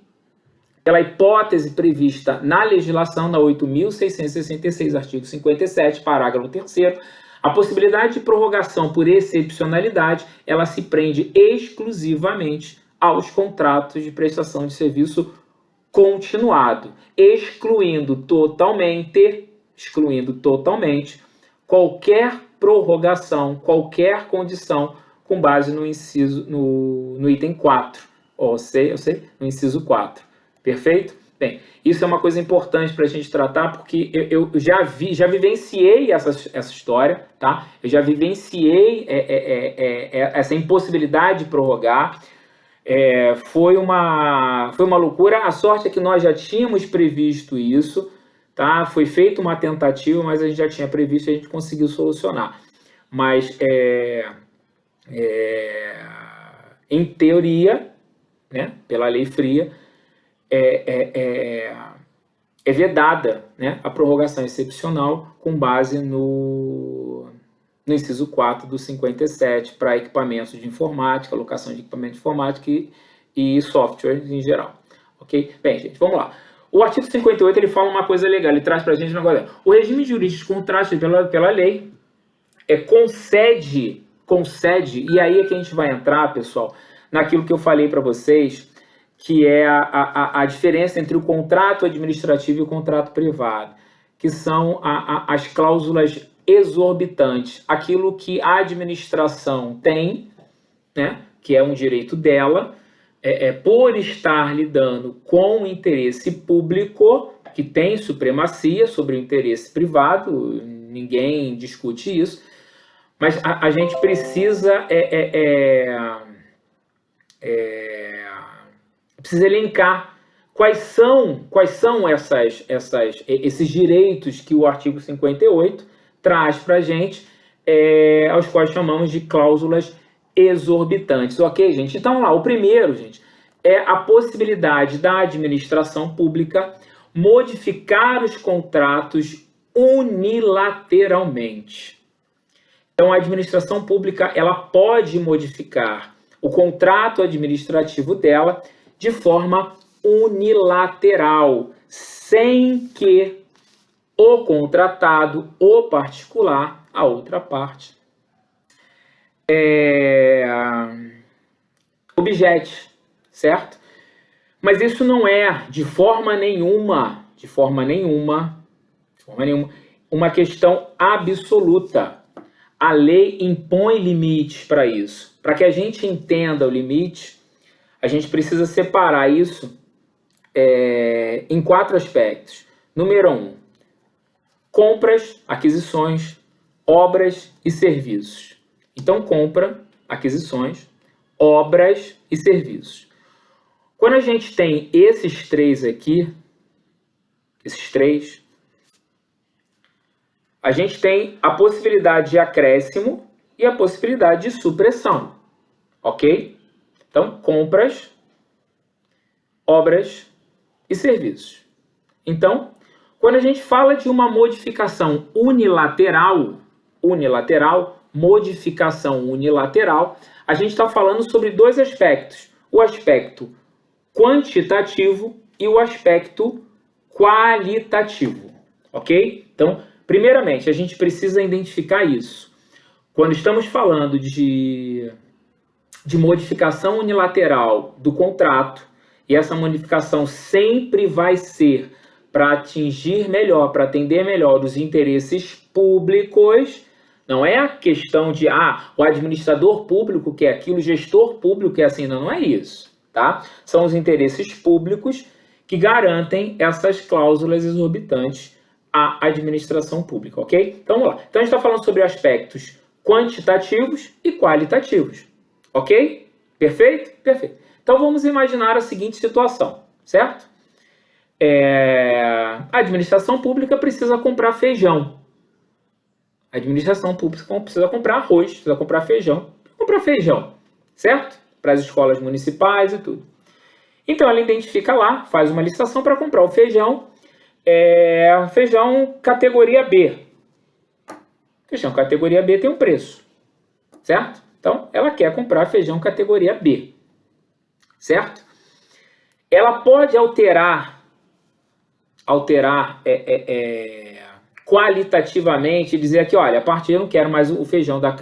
pela hipótese prevista na legislação, na 8.666, artigo 57, parágrafo 3º, a possibilidade de prorrogação por excepcionalidade, ela se prende exclusivamente aos contratos de prestação de serviço continuado, excluindo totalmente qualquer prorrogação, qualquer condição com base no item 4, no inciso 4. Perfeito? Bem, isso é uma coisa importante para a gente tratar, porque eu já vivenciei essa história, tá? Eu já vivenciei essa impossibilidade de prorrogar. Foi uma loucura. A sorte é que nós já tínhamos previsto isso, tá? Foi feita uma tentativa, mas a gente já tinha previsto e a gente conseguiu solucionar. Mas, em teoria, né, pela lei fria, é vedada, né, a prorrogação excepcional com base no inciso 4 do 57 para equipamentos de informática, locação de equipamento de informática e software em geral. Ok? Bem, gente, vamos lá. O artigo 58 ele fala uma coisa legal, ele traz para a gente um negócio. O regime jurídico contraste pela lei concede, e aí é que a gente vai entrar, pessoal, naquilo que eu falei para vocês, que é a diferença entre o contrato administrativo e o contrato privado, que são as cláusulas exorbitantes, aquilo que a administração tem, né, que é um direito dela, por estar lidando com o interesse público, que tem supremacia sobre o interesse privado, ninguém discute isso, mas a gente precisa precisa elencar quais são esses direitos que o artigo 58 traz para a gente, aos quais chamamos de cláusulas exorbitantes. Ok, gente? Então, lá, o primeiro, gente, é a possibilidade da administração pública modificar os contratos unilateralmente. Então, a administração pública ela pode modificar o contrato administrativo dela de forma unilateral, sem que o contratado, o particular, a outra parte, objete, certo? Mas isso não é de forma nenhuma, uma questão absoluta. A lei impõe limites para isso. Para que a gente entenda o limite, a gente precisa separar isso em 4 aspectos. Número 1, compras, aquisições, obras e serviços. Então, compra, aquisições, obras e serviços. Quando a gente tem esses 3 aqui, a gente tem a possibilidade de acréscimo e a possibilidade de supressão, ok? Então, compras, obras e serviços. Então, quando a gente fala de uma modificação unilateral, a gente está falando sobre 2 aspectos. O aspecto quantitativo e o aspecto qualitativo, ok? Então, primeiramente, a gente precisa identificar isso. Quando estamos falando de modificação unilateral do contrato, e essa modificação sempre vai ser para atingir melhor, para atender melhor os interesses públicos, não é a questão de, o administrador público quer aquilo, o gestor público quer assim, não é isso, tá? São os interesses públicos que garantem essas cláusulas exorbitantes à administração pública, ok? Então, vamos lá. Então, a gente está falando sobre aspectos quantitativos e qualitativos, ok? Perfeito? Perfeito. Então, vamos imaginar a seguinte situação, certo? A administração pública precisa comprar feijão. A administração pública precisa comprar arroz, precisa comprar feijão. Certo? Para as escolas municipais e tudo. Então, ela identifica lá, faz uma licitação para comprar o feijão, feijão categoria B. Feijão categoria B tem um preço, certo? Então, ela quer comprar feijão categoria B, certo? Ela pode alterar qualitativamente e dizer aqui, olha, a partir eu não quero mais o feijão da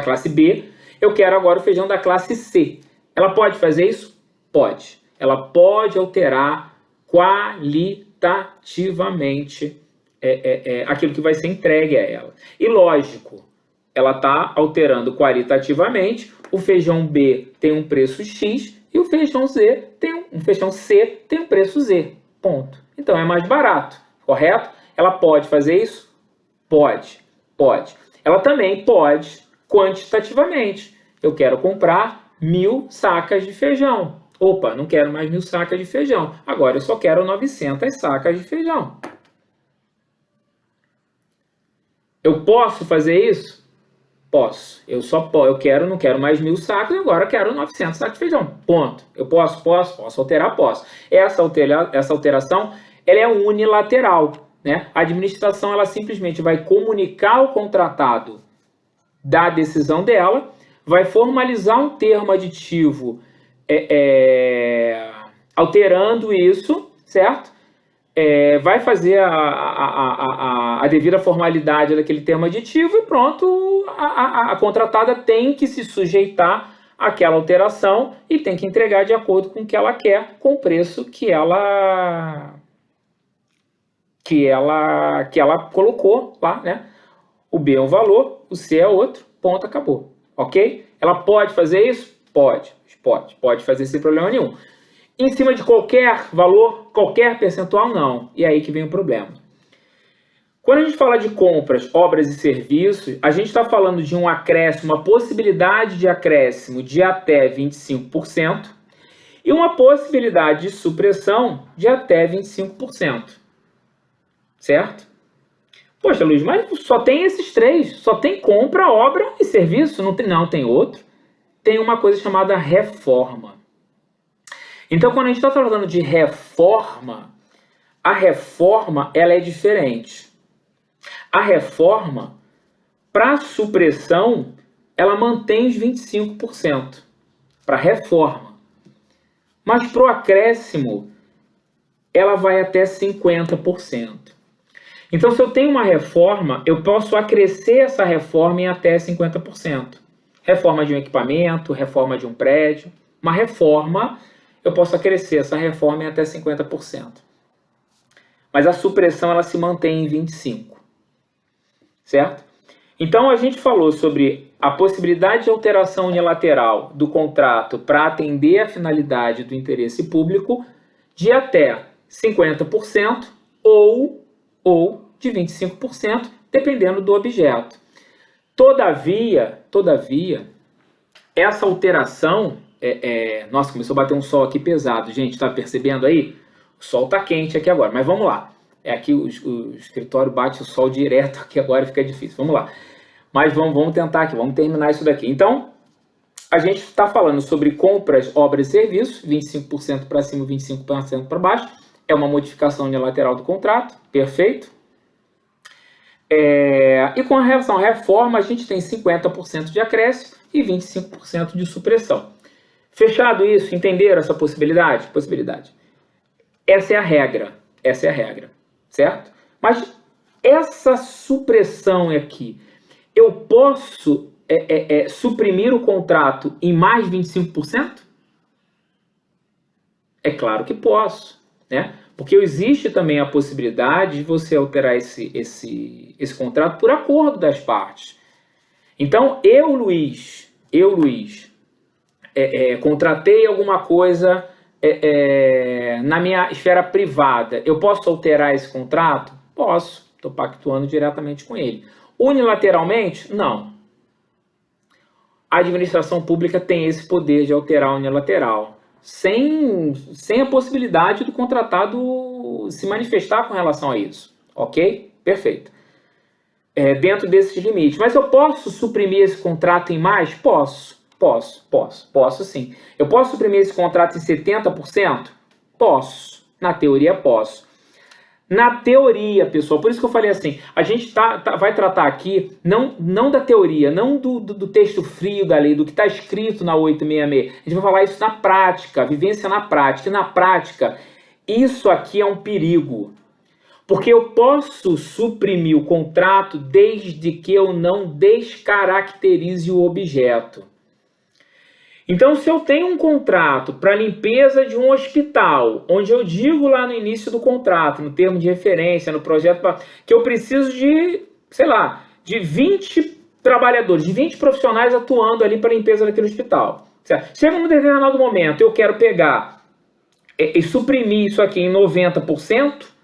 classe B, eu quero agora o feijão da classe C. Ela pode fazer isso? Pode. Ela pode alterar qualitativamente aquilo que vai ser entregue a ela. E lógico, ela está alterando qualitativamente, o feijão B tem um preço X e o feijão C tem um preço Z. Ponto. Então é mais barato, correto? Ela pode fazer isso? Pode. Ela também pode quantitativamente. Eu quero comprar 1000 sacas de feijão. Opa, não quero mais 1.000 sacas de feijão. Agora eu só quero 900 sacas de feijão. Eu posso fazer isso? Posso. Eu quero, não quero mais 1.000 sacos, agora quero 900 sacos de feijão. Ponto. Eu posso alterar? Posso. Essa alteração, ela é unilateral, né? A administração, ela simplesmente vai comunicar ao contratado da decisão dela, vai formalizar um termo aditivo alterando isso, certo? Vai fazer a devida formalidade daquele termo aditivo e pronto, a contratada tem que se sujeitar àquela alteração e tem que entregar de acordo com o que ela quer, com o preço que ela colocou lá, né? O B é um valor, o C é outro, ponto, acabou, ok? Ela pode fazer isso? Pode fazer sem problema nenhum. Em cima de qualquer valor, qualquer percentual, não. E aí que vem o problema. Quando a gente fala de compras, obras e serviços, a gente está falando de um acréscimo, uma possibilidade de acréscimo de até 25% e uma possibilidade de supressão de até 25%. Certo? Poxa, Luiz, mas só tem esses três. Só tem compra, obra e serviço. Não, tem outro. Tem uma coisa chamada reforma. Então, quando a gente está falando de reforma, a reforma ela é diferente. A reforma, para supressão, ela mantém os 25%. Para reforma. Mas para o acréscimo, ela vai até 50%. Então, se eu tenho uma reforma, eu posso acrescer essa reforma em até 50%. Reforma de um equipamento, reforma de um prédio. Uma reforma, eu posso acrescer essa reforma em até 50%. Mas a supressão, ela se mantém em 25%. Certo? Então, a gente falou sobre a possibilidade de alteração unilateral do contrato para atender a finalidade do interesse público de até 50% ou de 25%, dependendo do objeto. Todavia, essa alteração... Nossa, começou a bater um sol aqui pesado. Gente, tá percebendo aí? O sol tá quente aqui agora, mas vamos lá. Aqui o escritório bate o sol direto aqui agora e fica difícil. Vamos lá. Mas vamos tentar aqui, vamos terminar isso daqui. Então, a gente está falando sobre compras, obras e serviços, 25% para cima, 25% para baixo. É uma modificação unilateral do contrato, perfeito. E com relação à reforma, a gente tem 50% de acréscimo e 25% de supressão. Fechado isso, entenderam essa possibilidade? Possibilidade. Essa é a regra, certo? Mas essa supressão aqui, eu posso suprimir o contrato em mais 25%? É claro que posso, né? Porque existe também a possibilidade de você alterar esse contrato por acordo das partes. Então, eu, Luiz, contratei alguma coisa na minha esfera privada. Eu posso alterar esse contrato? Posso. Estou pactuando diretamente com ele. Unilateralmente? Não. A administração pública tem esse poder de alterar unilateral. Sem a possibilidade do contratado se manifestar com relação a isso. Ok? Perfeito. Dentro desses limites. Mas eu posso suprimir esse contrato em mais? Posso sim. Eu posso suprimir esse contrato em 70%? Posso. Na teoria, posso. Na teoria, pessoal, por isso que eu falei assim, a gente vai tratar aqui, não da teoria, não do texto frio da lei, do que está escrito na 866. A gente vai falar isso na prática, vivência na prática. E na prática, isso aqui é um perigo. Porque eu posso suprimir o contrato desde que eu não descaracterize o objeto. Então, se eu tenho um contrato para limpeza de um hospital, onde eu digo lá no início do contrato, no termo de referência, no projeto, que eu preciso de, de 20 trabalhadores, de 20 profissionais atuando ali para a limpeza daquele hospital. Certo? Chega num determinado momento, eu quero pegar e suprimir isso aqui em 90%,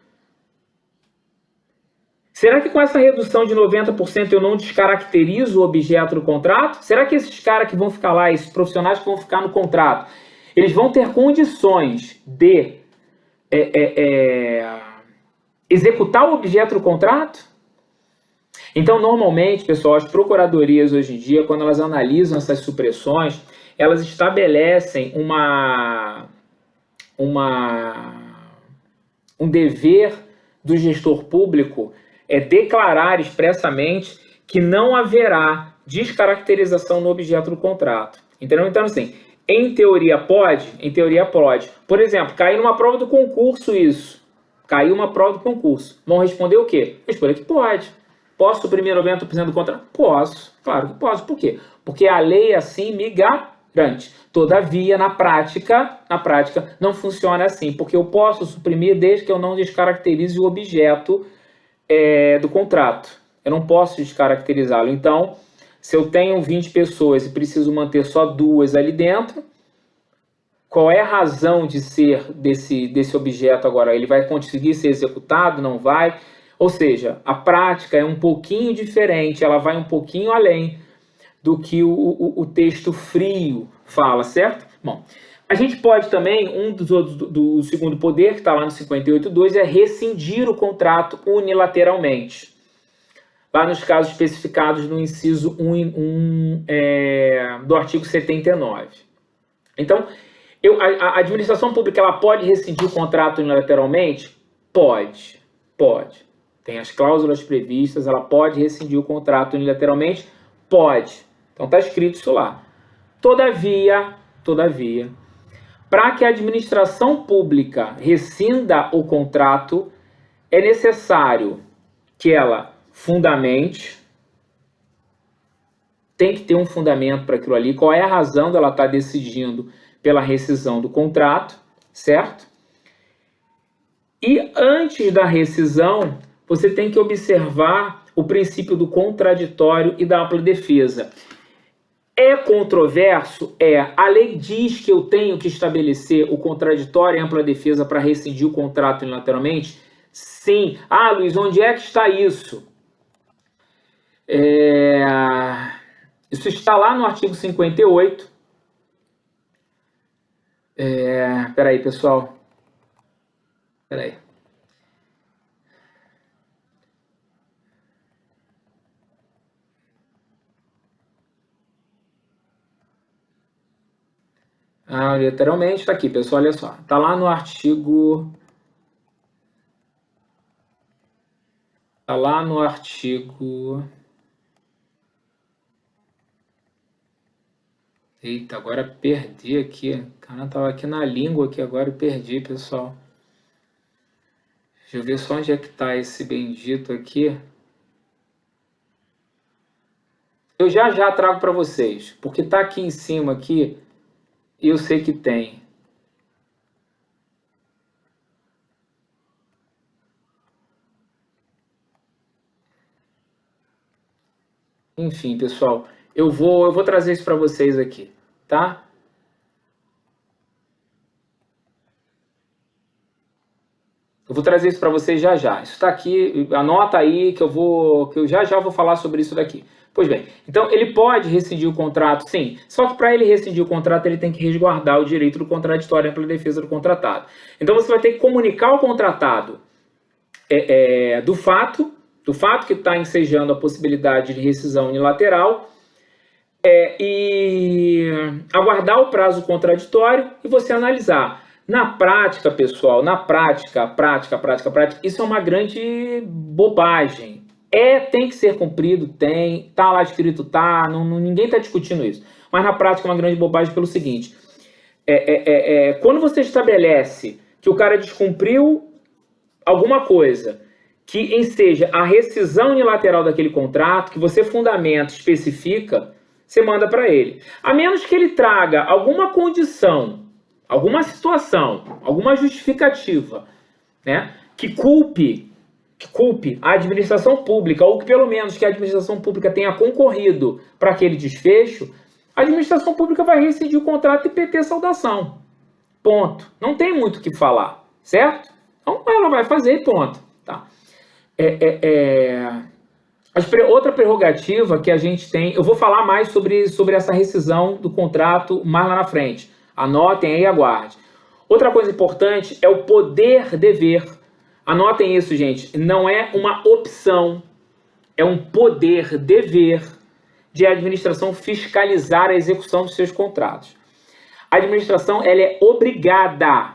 será que com essa redução de 90% eu não descaracterizo o objeto do contrato? Será que esses caras que vão ficar lá, esses profissionais que vão ficar no contrato, eles vão ter condições de executar o objeto do contrato? Então, normalmente, pessoal, as procuradorias hoje em dia, quando elas analisam essas supressões, elas estabelecem um dever do gestor público declarar expressamente que não haverá descaracterização no objeto do contrato. Entendeu? Então, assim, em teoria pode? Em teoria pode. Por exemplo, cair numa prova do concurso isso. Caiu uma prova do concurso. Vão responder o quê? Responder que pode. Posso suprimir 90% do contrato? Posso. Claro que posso. Por quê? Porque a lei assim me garante. Todavia, na prática, não funciona assim. Porque eu posso suprimir desde que eu não descaracterize o objeto do contrato. Eu não posso descaracterizá-lo. Então, se eu tenho 20 pessoas e preciso manter só 2 ali dentro, qual é a razão de ser desse objeto agora? Ele vai conseguir ser executado? Não vai? Ou seja, a prática é um pouquinho diferente, ela vai um pouquinho além do que o texto frio fala, certo? Bom, a gente pode também, do segundo poder, que está lá no 58.2, é rescindir o contrato unilateralmente. Lá nos casos especificados no inciso 1 do artigo 79. Então, a administração pública ela pode rescindir o contrato unilateralmente? Pode. Tem as cláusulas previstas, ela pode rescindir o contrato unilateralmente? Pode. Então está escrito isso lá. Todavia, para que a administração pública rescinda o contrato, é necessário que ela fundamente, tem que ter um fundamento para aquilo ali, qual é a razão dela estar decidindo pela rescisão do contrato, certo? E antes da rescisão, você tem que observar o princípio do contraditório e da ampla defesa. É controverso? A lei diz que eu tenho que estabelecer o contraditório e a ampla defesa para rescindir o contrato unilateralmente? Sim. Ah, Luiz, onde é que está isso? Isso está lá no artigo 58. Peraí, pessoal. Peraí. Literalmente está aqui, pessoal, olha só. Está lá no artigo... Está lá no artigo... Eita, agora perdi aqui. Cara, estava aqui na língua aqui, agora eu perdi, pessoal. Deixa eu ver só onde é que está esse bendito aqui. Eu já trago para vocês, porque está aqui em cima aqui e eu sei que tem. Enfim, pessoal, eu vou trazer isso para vocês aqui, tá? Eu vou trazer isso para vocês já. Isso está aqui, anota aí que eu já vou falar sobre isso daqui. Pois bem, então ele pode rescindir o contrato, sim, só que para ele rescindir o contrato ele tem que resguardar o direito do contraditório e ampla defesa do contratado. Então você vai ter que comunicar ao contratado do fato que está ensejando a possibilidade de rescisão unilateral e aguardar o prazo contraditório e você analisar. Na prática, pessoal, isso é uma grande bobagem. Tem que ser cumprido, tá lá escrito, ninguém está discutindo isso. Mas na prática é uma grande bobagem pelo seguinte, quando você estabelece que o cara descumpriu alguma coisa que enseja a rescisão unilateral daquele contrato, que você fundamenta, especifica, você manda para ele. A menos que ele traga alguma condição, alguma situação, alguma justificativa, né, que culpe a administração pública, ou que pelo menos que a administração pública tenha concorrido para aquele desfecho, a administração pública vai rescindir o contrato e PT saudação. Ponto. Não tem muito o que falar, certo? Então ela vai fazer e ponto. Tá? Outra prerrogativa que a gente tem, eu vou falar mais sobre essa rescisão do contrato mais lá na frente, Anotem aí e aguarde. Outra coisa importante é o poder-dever. Anotem isso, gente. Não é uma opção, é um poder-dever de administração fiscalizar a execução dos seus contratos. A administração ela é obrigada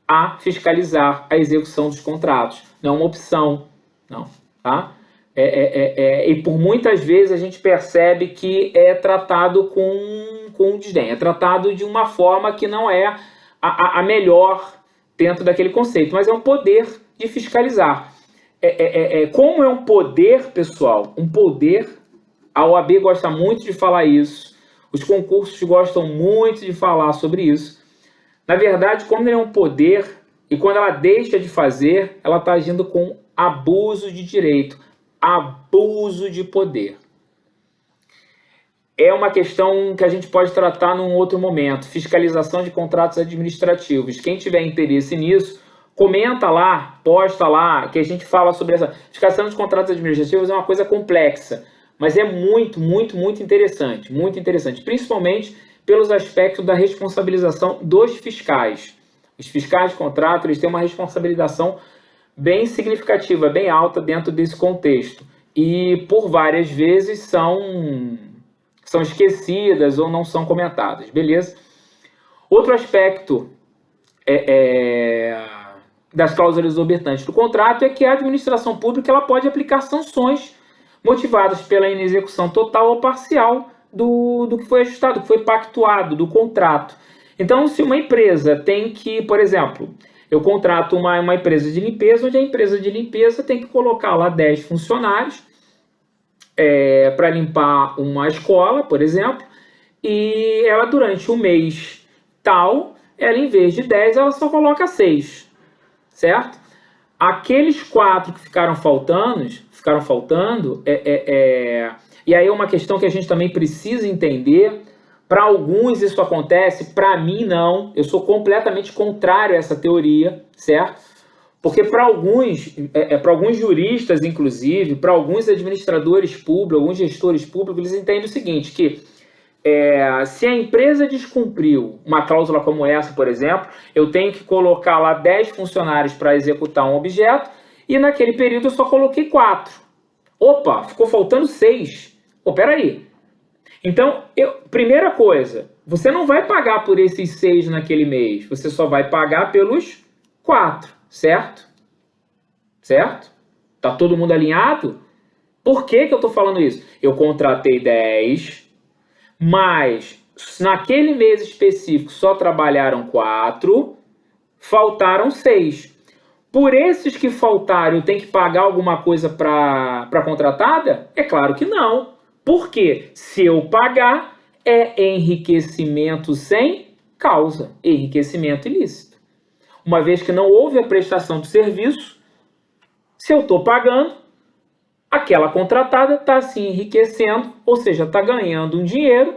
a fiscalizar a execução dos contratos. Não é uma opção, não, tá? E por muitas vezes a gente percebe que é tratado com desdém, é tratado de uma forma que não é a melhor dentro daquele conceito, mas é um poder de fiscalizar. Como é um poder, pessoal, um poder, a OAB gosta muito de falar isso, os concursos gostam muito de falar sobre isso. Na verdade, como ele é um poder, e quando ela deixa de fazer, ela está agindo com abuso de direito, abuso de poder. É uma questão que a gente pode tratar num outro momento, fiscalização de contratos administrativos. Quem tiver interesse nisso, comenta lá, posta lá, que a gente fala sobre essa fiscalização de contratos administrativos. É uma coisa complexa, mas é muito interessante, principalmente pelos aspectos da responsabilização dos fiscais. Os fiscais de contrato, eles têm uma responsabilização bem significativa, bem alta dentro desse contexto, e por várias vezes são esquecidas ou não são comentadas, beleza? Outro aspecto das cláusulas exorbitantes do contrato é que a administração pública ela pode aplicar sanções motivadas pela inexecução total ou parcial do que foi ajustado, do que foi pactuado, do contrato. Então, se uma empresa tem que, por exemplo, eu contrato uma empresa de limpeza, onde a empresa de limpeza tem que colocar lá 10 funcionários para limpar uma escola, por exemplo, e ela durante um mês tal, ela em vez de 10, ela só coloca 6, certo? Aqueles 4 que ficaram faltando, e aí é uma questão que a gente também precisa entender. Para alguns isso acontece, para mim não, eu sou completamente contrário a essa teoria, certo? Porque para alguns juristas, inclusive, para alguns administradores públicos, alguns gestores públicos, eles entendem o seguinte, que se a empresa descumpriu uma cláusula como essa, por exemplo, eu tenho que colocar lá 10 funcionários para executar um objeto e naquele período eu só coloquei 4. Opa, ficou faltando 6. Pô, peraí. Então, primeira coisa, você não vai pagar por esses 6 naquele mês, você só vai pagar pelos 4, certo? Certo? Tá todo mundo alinhado? Por que eu estou falando isso? Eu contratei 10, mas naquele mês específico só trabalharam 4, faltaram 6. Por esses que faltaram, eu tenho que pagar alguma coisa para a contratada? É claro que não. Porque se eu pagar, é enriquecimento sem causa, enriquecimento ilícito. Uma vez que não houve a prestação de serviço, se eu estou pagando, aquela contratada está se enriquecendo, ou seja, está ganhando um dinheiro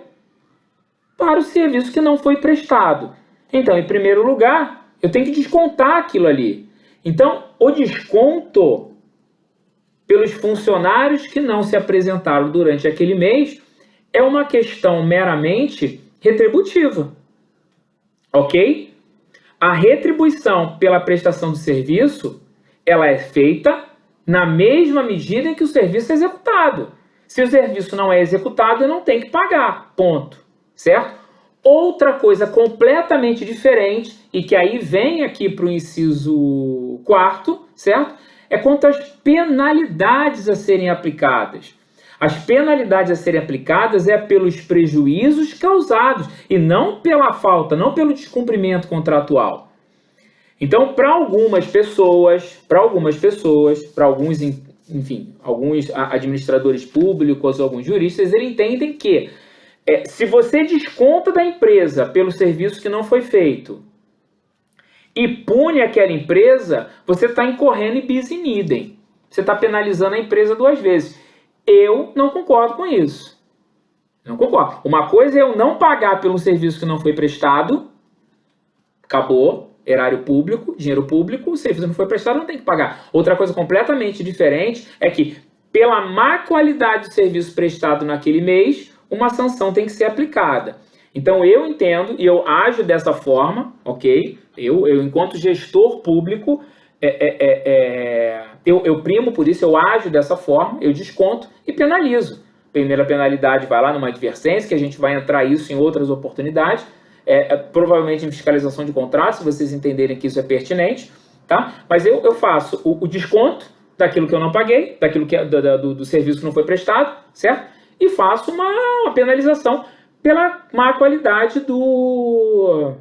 para o serviço que não foi prestado. Então, em primeiro lugar, eu tenho que descontar aquilo ali. Então, o desconto pelos funcionários que não se apresentaram durante aquele mês é uma questão meramente retributiva, ok? A retribuição pela prestação do serviço, ela é feita na mesma medida em que o serviço é executado. Se o serviço não é executado, eu não tenho que pagar, ponto, certo? Outra coisa completamente diferente, e que aí vem aqui para o inciso 4º, certo? É quanto às penalidades a serem aplicadas. As penalidades a serem aplicadas é pelos prejuízos causados e não pela falta, não pelo descumprimento contratual. Então, para algumas pessoas, para alguns, enfim, alguns administradores públicos ou alguns juristas, eles entendem que se você desconta da empresa pelo serviço que não foi feito e pune aquela empresa, você está incorrendo em bis in idem. Você está penalizando a empresa 2 vezes. Eu não concordo com isso. Não concordo. Uma coisa é eu não pagar pelo serviço que não foi prestado. Acabou. Erário público, dinheiro público, o serviço não foi prestado, não tem que pagar. Outra coisa completamente diferente é que, pela má qualidade do serviço prestado naquele mês, uma sanção tem que ser aplicada. Então eu entendo e eu ajo dessa forma, ok? Eu enquanto gestor público, eu primo por isso, eu ajo dessa forma, eu desconto e penalizo. Primeira penalidade vai lá numa advertência, que a gente vai entrar isso em outras oportunidades, provavelmente em fiscalização de contratos, se vocês entenderem que isso é pertinente, tá? Mas eu faço o desconto daquilo que eu não paguei, daquilo que do serviço que não foi prestado, certo? E faço uma penalização pela má qualidade do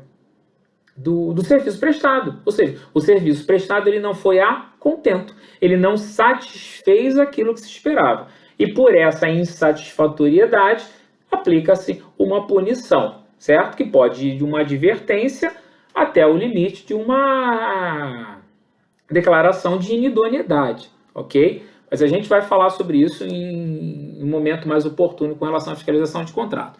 serviço prestado. Ou seja, o serviço prestado ele não foi a contento, ele não satisfez aquilo que se esperava. E por essa insatisfatoriedade, aplica-se uma punição, certo? Que pode ir de uma advertência até o limite de uma declaração de inidoneidade, ok? Mas a gente vai falar sobre isso em um momento mais oportuno com relação à fiscalização de contrato.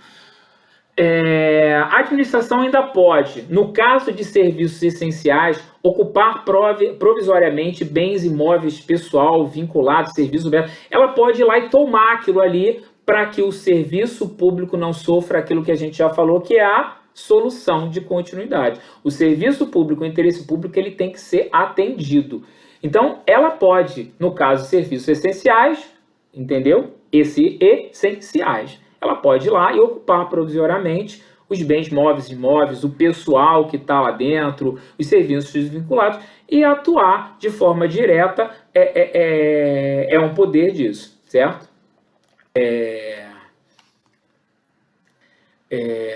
A administração ainda pode, no caso de serviços essenciais, ocupar provisoriamente bens imóveis pessoal vinculados, serviço aberto. Ela pode ir lá e tomar aquilo ali para que o serviço público não sofra aquilo que a gente já falou, que é a solução de continuidade. O serviço público, o interesse público, ele tem que ser atendido. Então, ela pode, no caso de serviços essenciais, entendeu? Essenciais. Ela pode ir lá e ocupar provisoriamente os bens móveis e imóveis, o pessoal que está lá dentro, os serviços vinculados, e atuar de forma direta é um poder disso, certo?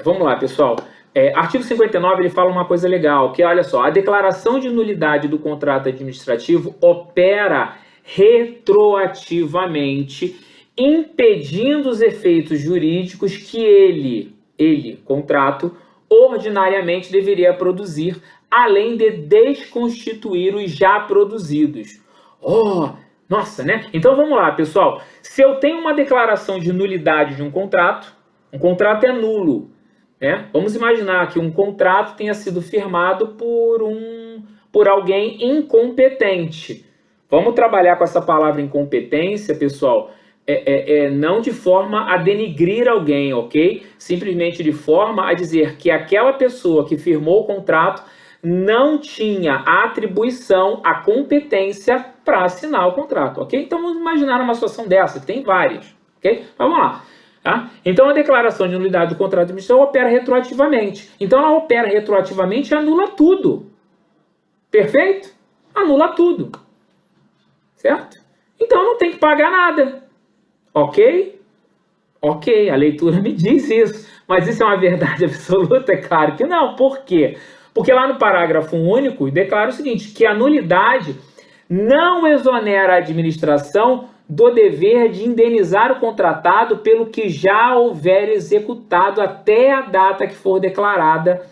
Vamos lá, pessoal. Artigo 59, ele fala uma coisa legal, que olha só, a declaração de nulidade do contrato administrativo opera retroativamente, impedindo os efeitos jurídicos que ele, contrato, ordinariamente deveria produzir, além de desconstituir os já produzidos. Nossa, né? Então vamos lá, pessoal. Se eu tenho uma declaração de nulidade de um contrato é nulo, né? Vamos imaginar que um contrato tenha sido firmado por alguém incompetente. Vamos trabalhar com essa palavra incompetência, pessoal, não de forma a denigrir alguém, ok? Simplesmente de forma a dizer que aquela pessoa que firmou o contrato não tinha a atribuição, a competência para assinar o contrato, ok? Então vamos imaginar uma situação dessa, tem várias, ok? Vamos lá. Tá? Então a declaração de nulidade do contrato administrativo opera retroativamente. Então ela opera retroativamente e anula tudo. Perfeito? Anula tudo. Certo? Então não tem que pagar nada. Ok? Ok, a leitura me diz isso. Mas isso é uma verdade absoluta? É claro que não. Por quê? Porque lá no parágrafo único declara o seguinte, que a nulidade não exonera a administração do dever de indenizar o contratado pelo que já houver executado até a data que for declarada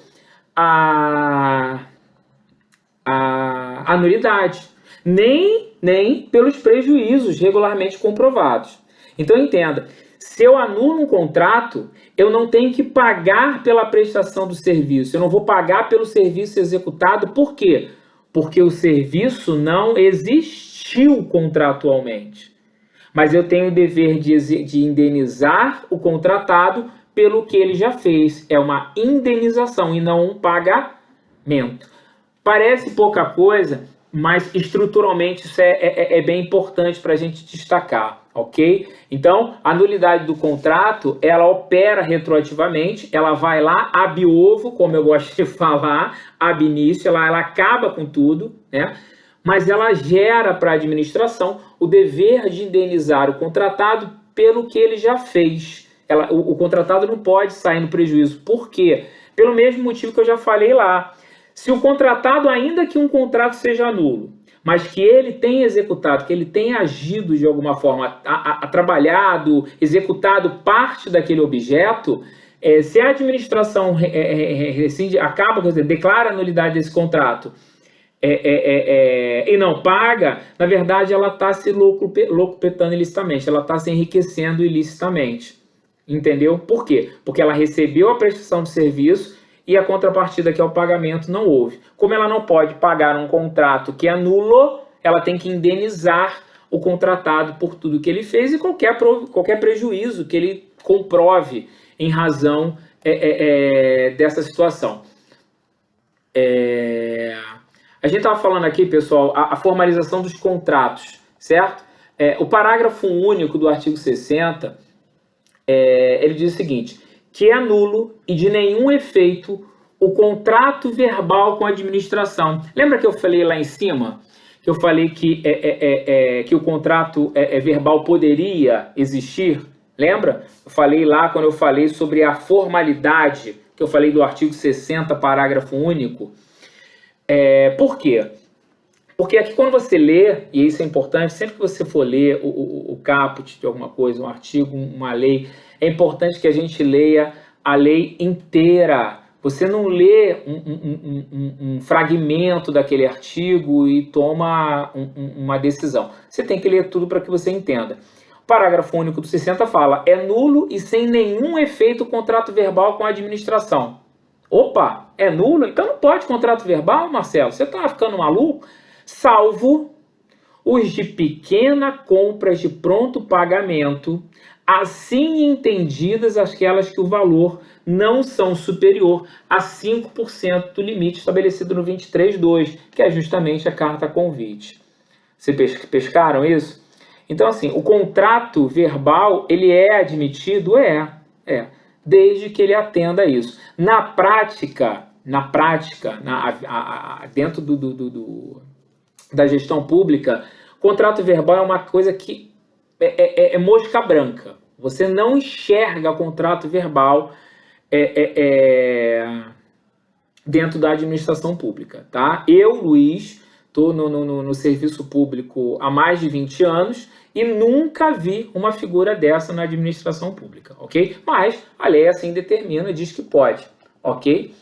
a nulidade, nem pelos prejuízos regularmente comprovados. Então entenda, se eu anulo um contrato, eu não tenho que pagar pela prestação do serviço, eu não vou pagar pelo serviço executado, por quê? Porque o serviço não existiu contratualmente. Mas eu tenho o dever de indenizar o contratado pelo que ele já fez. É uma indenização e não um pagamento. Parece pouca coisa, mas estruturalmente isso é bem importante para a gente destacar, ok? Então, a nulidade do contrato, ela opera retroativamente, ela vai lá, ab ovo, como eu gosto de falar, ab início, ela acaba com tudo, né? Mas ela gera para a administração o dever de indenizar o contratado pelo que ele já fez. O contratado não pode sair no prejuízo. Por quê? Pelo mesmo motivo que eu já falei lá. Se o contratado, ainda que um contrato seja nulo, mas que ele tenha executado, que ele tenha agido de alguma forma, trabalhado, executado parte daquele objeto, se a administração acaba, quer dizer, declara a nulidade desse contrato, e não paga, na verdade ela está se locupletando ilicitamente, ela está se enriquecendo ilicitamente. Entendeu? Por quê? Porque ela recebeu a prestação de serviço e a contrapartida, que é o pagamento, não houve. Como ela não pode pagar um contrato que é nulo, ela tem que indenizar o contratado por tudo que ele fez e qualquer prejuízo que ele comprove em razão dessa situação. A gente estava falando aqui, pessoal, a formalização dos contratos, certo? O parágrafo único do artigo 60, ele diz o seguinte, que é nulo e de nenhum efeito o contrato verbal com a administração. Lembra que eu falei lá em cima, que eu falei que o contrato verbal poderia existir? Lembra? Eu falei lá quando eu falei sobre a formalidade, que eu falei do artigo 60, parágrafo único. Por quê? Porque aqui quando você lê, e isso é importante, sempre que você for ler o caput de alguma coisa, um artigo, uma lei, é importante que a gente leia a lei inteira. Você não lê um fragmento daquele artigo e toma uma decisão. Você tem que ler tudo para que você entenda. O parágrafo único do 60 fala, é nulo e sem nenhum efeito o contrato verbal com a administração. Opa, é nulo? Então não pode contrato verbal, Marcelo? Você está ficando maluco? Salvo os de pequena compras de pronto pagamento, assim entendidas aquelas que o valor não são superior a 5% do limite estabelecido no 23.2, que é justamente a carta convite. Vocês pescaram isso? Então, assim, o contrato verbal, ele é admitido? Desde que ele atenda a isso. Na prática, dentro da gestão pública, contrato verbal é uma coisa que é mosca branca. Você não enxerga contrato verbal dentro da administração pública, tá? Eu, Luiz, estou no serviço público há mais de 20 anos e nunca vi uma figura dessa na administração pública, ok? Mas a lei assim determina, diz que pode, ok?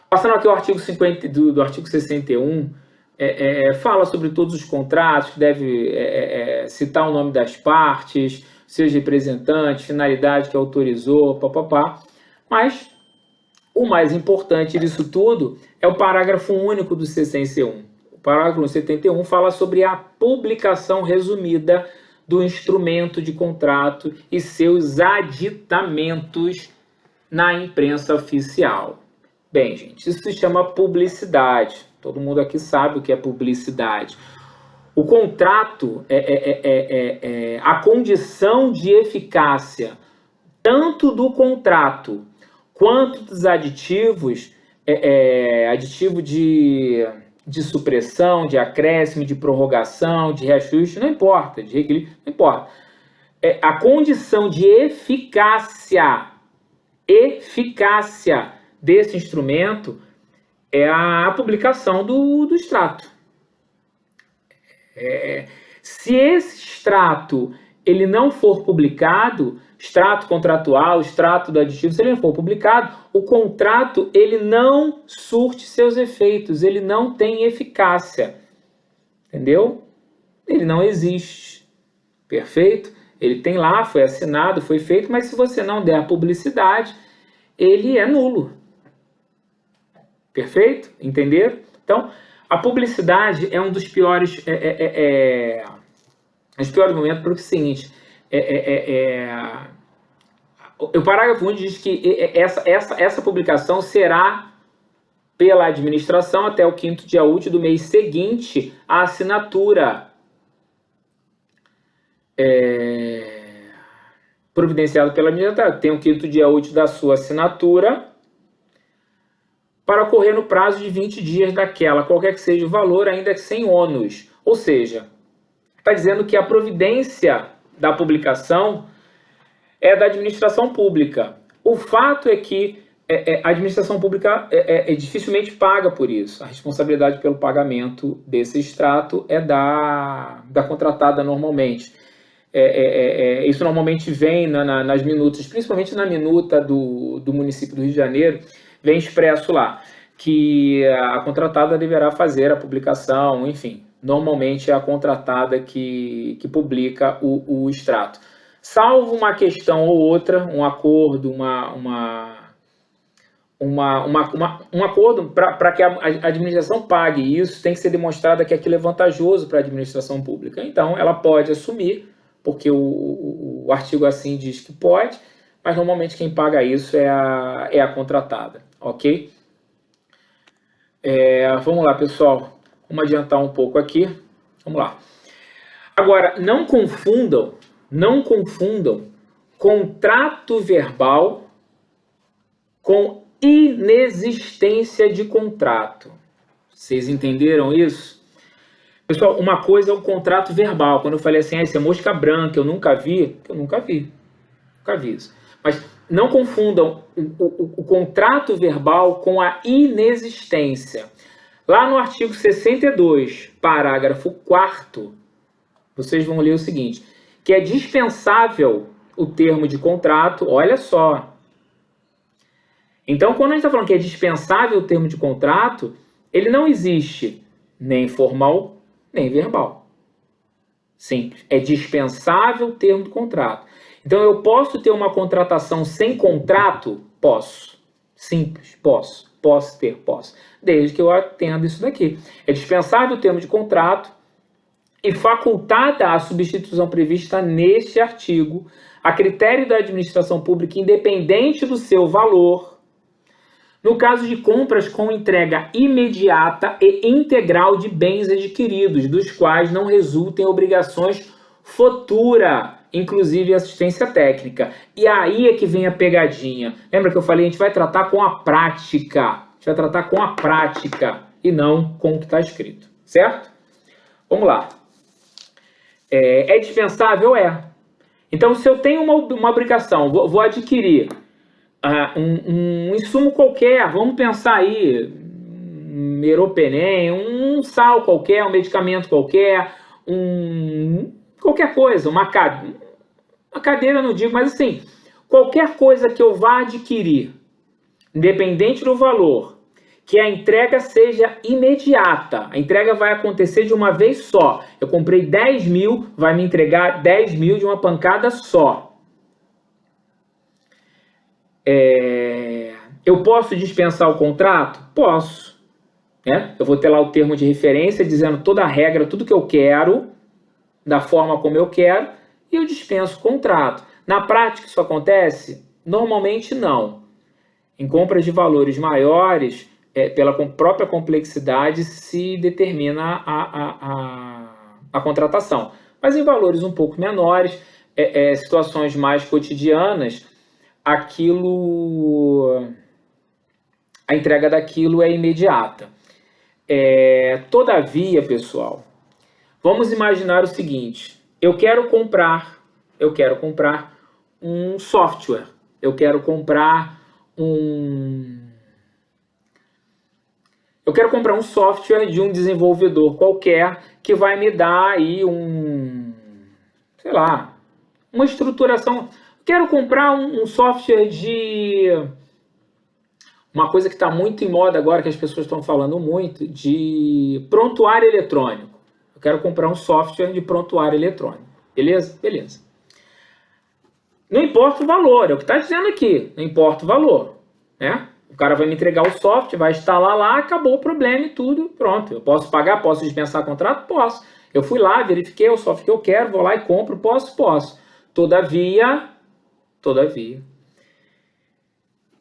Passando aqui ao artigo 50, do artigo 61, fala sobre todos os contratos, que deve citar o nome das partes, seus representantes, finalidade que autorizou, papapá. Mas o mais importante disso tudo é o parágrafo único do 61. O parágrafo 71 fala sobre a publicação resumida do instrumento de contrato e seus aditamentos na imprensa oficial. Bem, gente, isso se chama publicidade. Todo mundo aqui sabe o que é publicidade. O contrato a condição de eficácia tanto do contrato quanto dos aditivos, aditivo de supressão, de acréscimo, de prorrogação, de reajuste, não importa, de reequilíbrio, não importa. A condição de eficácia desse instrumento é a publicação do extrato. Se esse extrato ele não for publicado, extrato contratual, extrato do aditivo, se ele não for publicado, o contrato ele não surte seus efeitos, ele não tem eficácia, entendeu? Ele não existe, perfeito? Ele tem lá, foi assinado, foi feito, mas se você não der a publicidade, ele é nulo, perfeito? Entenderam? Então, a publicidade é um dos piores, os piores momentos, porque é o seguinte, o parágrafo 1 diz que essa publicação será pela administração até o 5º dia útil do mês seguinte à assinatura providenciado pela administração. Tem o 5º dia útil da sua assinatura para ocorrer no prazo de 20 dias daquela, qualquer que seja o valor, ainda que sem ônus. Ou seja, está dizendo que a providência da publicação é da administração pública. O fato é que a administração pública dificilmente paga por isso. A responsabilidade pelo pagamento desse extrato é da contratada normalmente. Isso normalmente vem nas minutas, principalmente na minuta do município do Rio de Janeiro, vem expresso lá, que a contratada deverá fazer a publicação, enfim, normalmente é a contratada que publica o extrato. Salvo uma questão ou outra, um acordo, um acordo para que a administração pague isso, tem que ser demonstrado que aquilo é vantajoso para a administração pública. Então, ela pode assumir porque o artigo assim diz que pode, mas normalmente quem paga isso é a contratada, ok? Vamos lá, pessoal. Vamos adiantar um pouco aqui. Vamos lá. Agora, não confundam contrato verbal com inexistência de contrato. Vocês entenderam isso? Pessoal, uma coisa é o contrato verbal. Quando eu falei assim, essa é mosca branca, eu nunca vi isso. Mas não confundam o contrato verbal com a inexistência. Lá no artigo 62, parágrafo 4º, vocês vão ler o seguinte, que é dispensável o termo de contrato, olha só. Então, quando a gente está falando que é dispensável o termo de contrato, ele não existe nem formal, nem verbal. Simples. É dispensável o termo do contrato. Então, eu posso ter uma contratação sem contrato? Posso. Simples. Posso. Desde que eu atenda isso daqui. É dispensável o termo de contrato e facultada a substituição prevista neste artigo, a critério da administração pública, independente do seu valor, no caso de compras com entrega imediata e integral de bens adquiridos, dos quais não resultem obrigações futuras, inclusive assistência técnica. E aí é que vem a pegadinha. Lembra que eu falei, a gente vai tratar com a prática. E não com o que está escrito. Certo? Vamos lá. É dispensável? É. Então, se eu tenho uma obrigação, vou adquirir um insumo qualquer, vamos pensar aí, meropenem, um sal qualquer, um medicamento qualquer, qualquer coisa, uma cadeira eu não digo, mas assim, qualquer coisa que eu vá adquirir, independente do valor, que a entrega seja imediata. A entrega vai acontecer de uma vez só. Eu comprei 10 mil, vai me entregar 10 mil de uma pancada só. Eu posso dispensar o contrato? Posso. Né? Eu vou ter lá o termo de referência dizendo toda a regra, tudo que eu quero, da forma como eu quero, e eu dispenso o contrato. Na prática isso acontece? Normalmente não. Em compras de valores maiores, pela própria complexidade, se determina a contratação. Mas em valores um pouco menores, situações mais cotidianas, a entrega daquilo é imediata. Todavia, pessoal, vamos imaginar o seguinte, eu quero comprar um software, eu quero comprar um software de um desenvolvedor qualquer que vai me dar aí uma estruturação. Quero comprar um software de... Uma coisa que está muito em moda agora, que as pessoas estão falando muito, de prontuário eletrônico. Eu quero comprar um software de prontuário eletrônico. Beleza? Beleza. Não importa o valor, é o que está dizendo aqui. Não importa o valor, né? O cara vai me entregar o software, vai instalar lá, acabou o problema e tudo, pronto. Eu posso pagar, posso dispensar contrato? Posso. Eu fui lá, verifiquei o software que eu quero, vou lá e compro, posso. Todavia,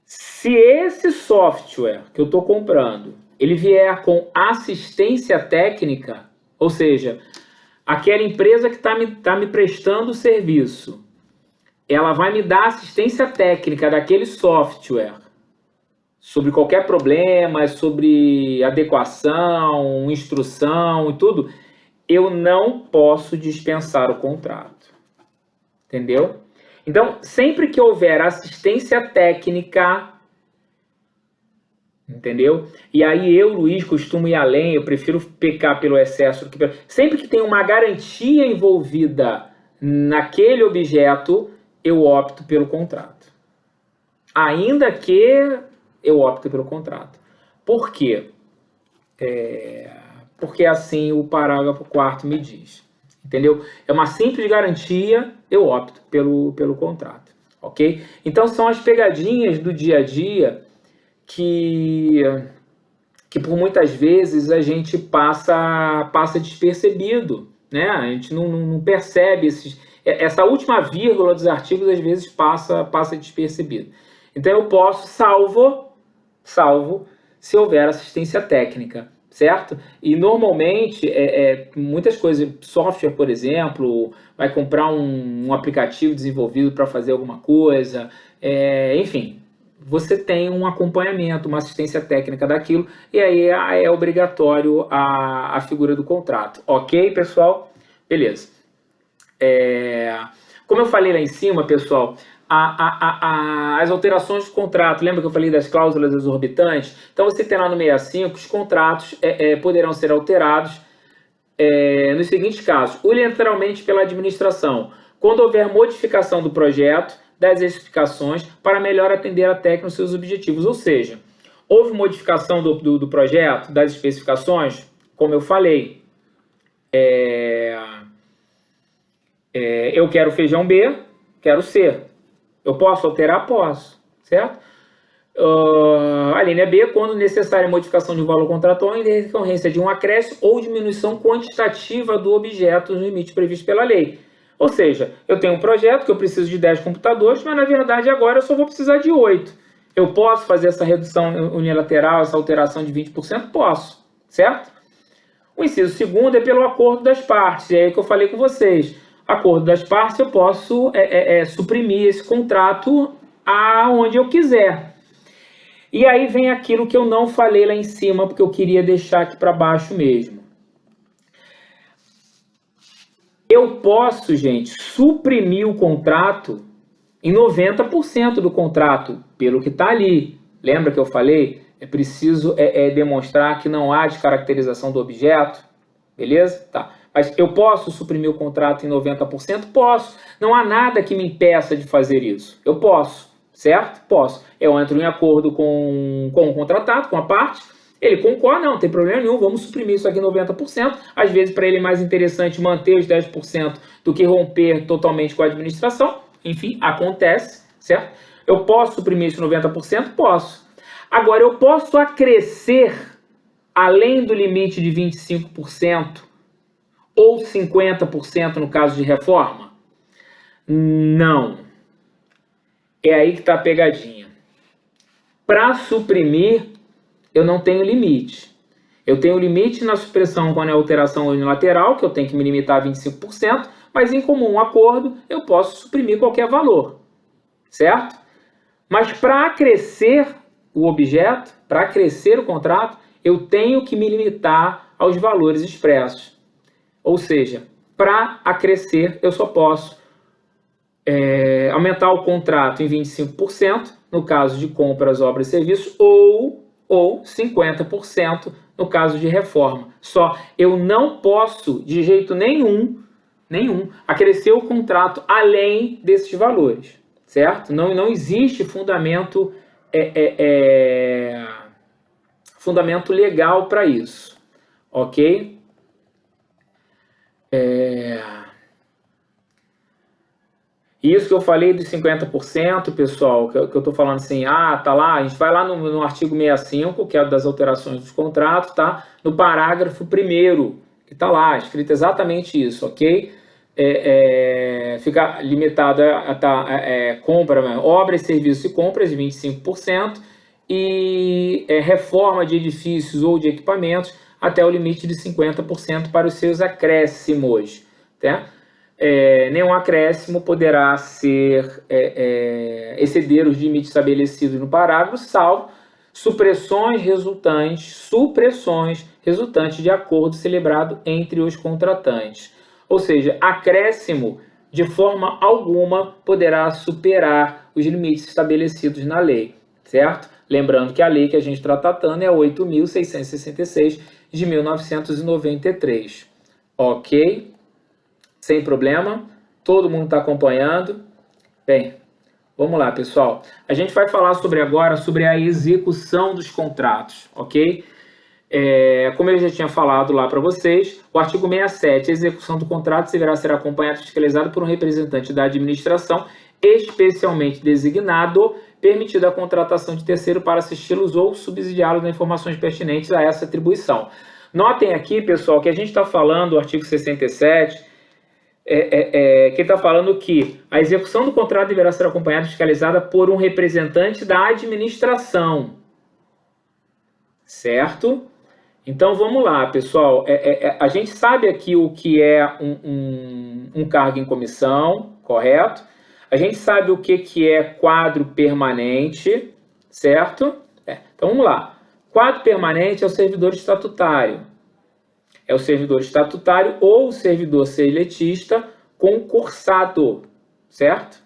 se esse software que eu estou comprando, ele vier com assistência técnica, ou seja, aquela empresa que está me prestando o serviço, ela vai me dar assistência técnica daquele software sobre qualquer problema, sobre adequação, instrução e tudo, eu não posso dispensar o contrato. Entendeu? Então, sempre que houver assistência técnica, entendeu? E aí eu, Luiz, costumo ir além, eu prefiro pecar pelo excesso do que pelo... Sempre que tem uma garantia envolvida naquele objeto, eu opto pelo contrato. Ainda que eu opto pelo contrato. Por quê? Porque assim o parágrafo 4º me diz. Entendeu? É uma simples garantia, eu opto pelo contrato. Ok? Então são as pegadinhas do dia a dia que por muitas vezes a gente passa despercebido, né? A gente não percebe essa última vírgula dos artigos às vezes passa despercebido. Então eu posso, salvo se houver assistência técnica, certo? E normalmente, muitas coisas, software, por exemplo, vai comprar um aplicativo desenvolvido para fazer alguma coisa, enfim, você tem um acompanhamento, uma assistência técnica daquilo, e aí é obrigatório a figura do contrato. Ok, pessoal? Beleza. Como eu falei lá em cima, pessoal, as alterações de contrato, lembra que eu falei das cláusulas exorbitantes? Então você tem lá no 65, os contratos poderão ser alterados nos seguintes casos: unilateralmente pela administração, quando houver modificação do projeto, das especificações, para melhor atender a técnica aos seus objetivos. Ou seja, houve modificação do projeto, das especificações, como eu falei, eu quero feijão B, quero C. Eu posso alterar? Posso, certo? A linha B, quando necessária modificação de um valor contratual em decorrência de um acréscimo ou diminuição quantitativa do objeto no limite previsto pela lei. Ou seja, eu tenho um projeto que eu preciso de 10 computadores, mas na verdade agora eu só vou precisar de 8. Eu posso fazer essa redução unilateral, essa alteração de 20%? Posso, certo? O inciso segundo é pelo acordo das partes, é aí que eu falei com vocês. Acordo das partes, eu posso suprimir esse contrato aonde eu quiser. E aí vem aquilo que eu não falei lá em cima, porque eu queria deixar aqui para baixo mesmo. Eu posso, gente, suprimir o contrato em 90% do contrato, pelo que está ali. Lembra que eu falei? É preciso demonstrar que não há descaracterização do objeto, beleza? Tá. Mas eu posso suprimir o contrato em 90%? Posso. Não há nada que me impeça de fazer isso. Eu posso, certo? Posso. Eu entro em acordo com o contratado, com a parte, ele concorda, não tem problema nenhum, vamos suprimir isso aqui em 90%. Às vezes, para ele é mais interessante manter os 10% do que romper totalmente com a administração. Enfim, acontece, certo? Eu posso suprimir isso em 90%? Posso. Agora, eu posso acrescer além do limite de 25%? Ou 50% no caso de reforma? Não. É aí que está a pegadinha. Para suprimir, eu não tenho limite. Eu tenho limite na supressão quando é alteração unilateral, que eu tenho que me limitar a 25%, mas em comum acordo eu posso suprimir qualquer valor, certo? Mas para acrescer o objeto, para acrescer o contrato, eu tenho que me limitar aos valores expressos. Ou seja, para acrescer, eu só posso aumentar o contrato em 25%, no caso de compras, obras e serviços, ou 50% no caso de reforma. Só eu não posso, de jeito nenhum, acrescer o contrato além desses valores, certo? Não existe fundamento legal para isso, ok? Isso que eu falei dos 50%, pessoal, que eu estou falando assim, tá lá, a gente vai lá no artigo 65, que é das alterações dos contratos, tá? No parágrafo 1º, que está lá, escrito exatamente isso, ok? Fica limitado a compra, obras, serviços e compras de 25%, e reforma de edifícios ou de equipamentos até o limite de 50% para os seus acréscimos, tá? Nenhum acréscimo poderá exceder os limites estabelecidos no parágrafo, salvo supressões resultantes de acordo celebrado entre os contratantes. Ou seja, acréscimo de forma alguma poderá superar os limites estabelecidos na lei, certo? Lembrando que a lei que a gente está tratando é a 8.666 de 1993, ok? Sem problema, todo mundo está acompanhando. Bem, vamos lá, pessoal. A gente vai falar agora sobre a execução dos contratos, ok? Como eu já tinha falado lá para vocês, o artigo 67, a execução do contrato deverá ser acompanhada e fiscalizada por um representante da administração especialmente designado, permitida a contratação de terceiro para assisti-los ou subsidiá-los nas informações pertinentes a essa atribuição. Notem aqui, pessoal, que a gente está falando do artigo 67 que ele está falando que a execução do contrato deverá ser acompanhada e fiscalizada por um representante da administração, certo? Então vamos lá, pessoal. A gente sabe aqui o que é um cargo em comissão, correto? A gente sabe o que é quadro permanente, certo? Então vamos lá. Quadro permanente é o servidor estatutário. É o servidor estatutário ou o servidor seletista concursado, certo?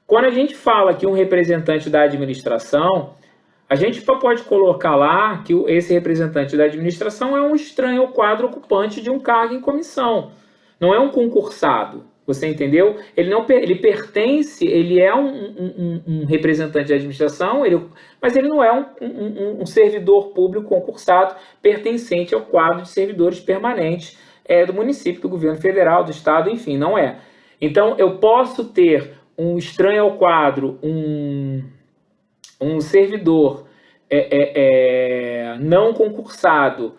Quando a gente fala que um representante da administração, a gente pode colocar lá que esse representante da administração é um estranho ao quadro ocupante de um cargo em comissão. Não é um concursado, você entendeu? Ele pertence, ele é um representante da administração, mas ele não é um servidor público concursado pertencente ao quadro de servidores permanentes do município, do governo federal, do estado, enfim, não é. Então, eu posso ter um estranho ao quadro, um servidor não concursado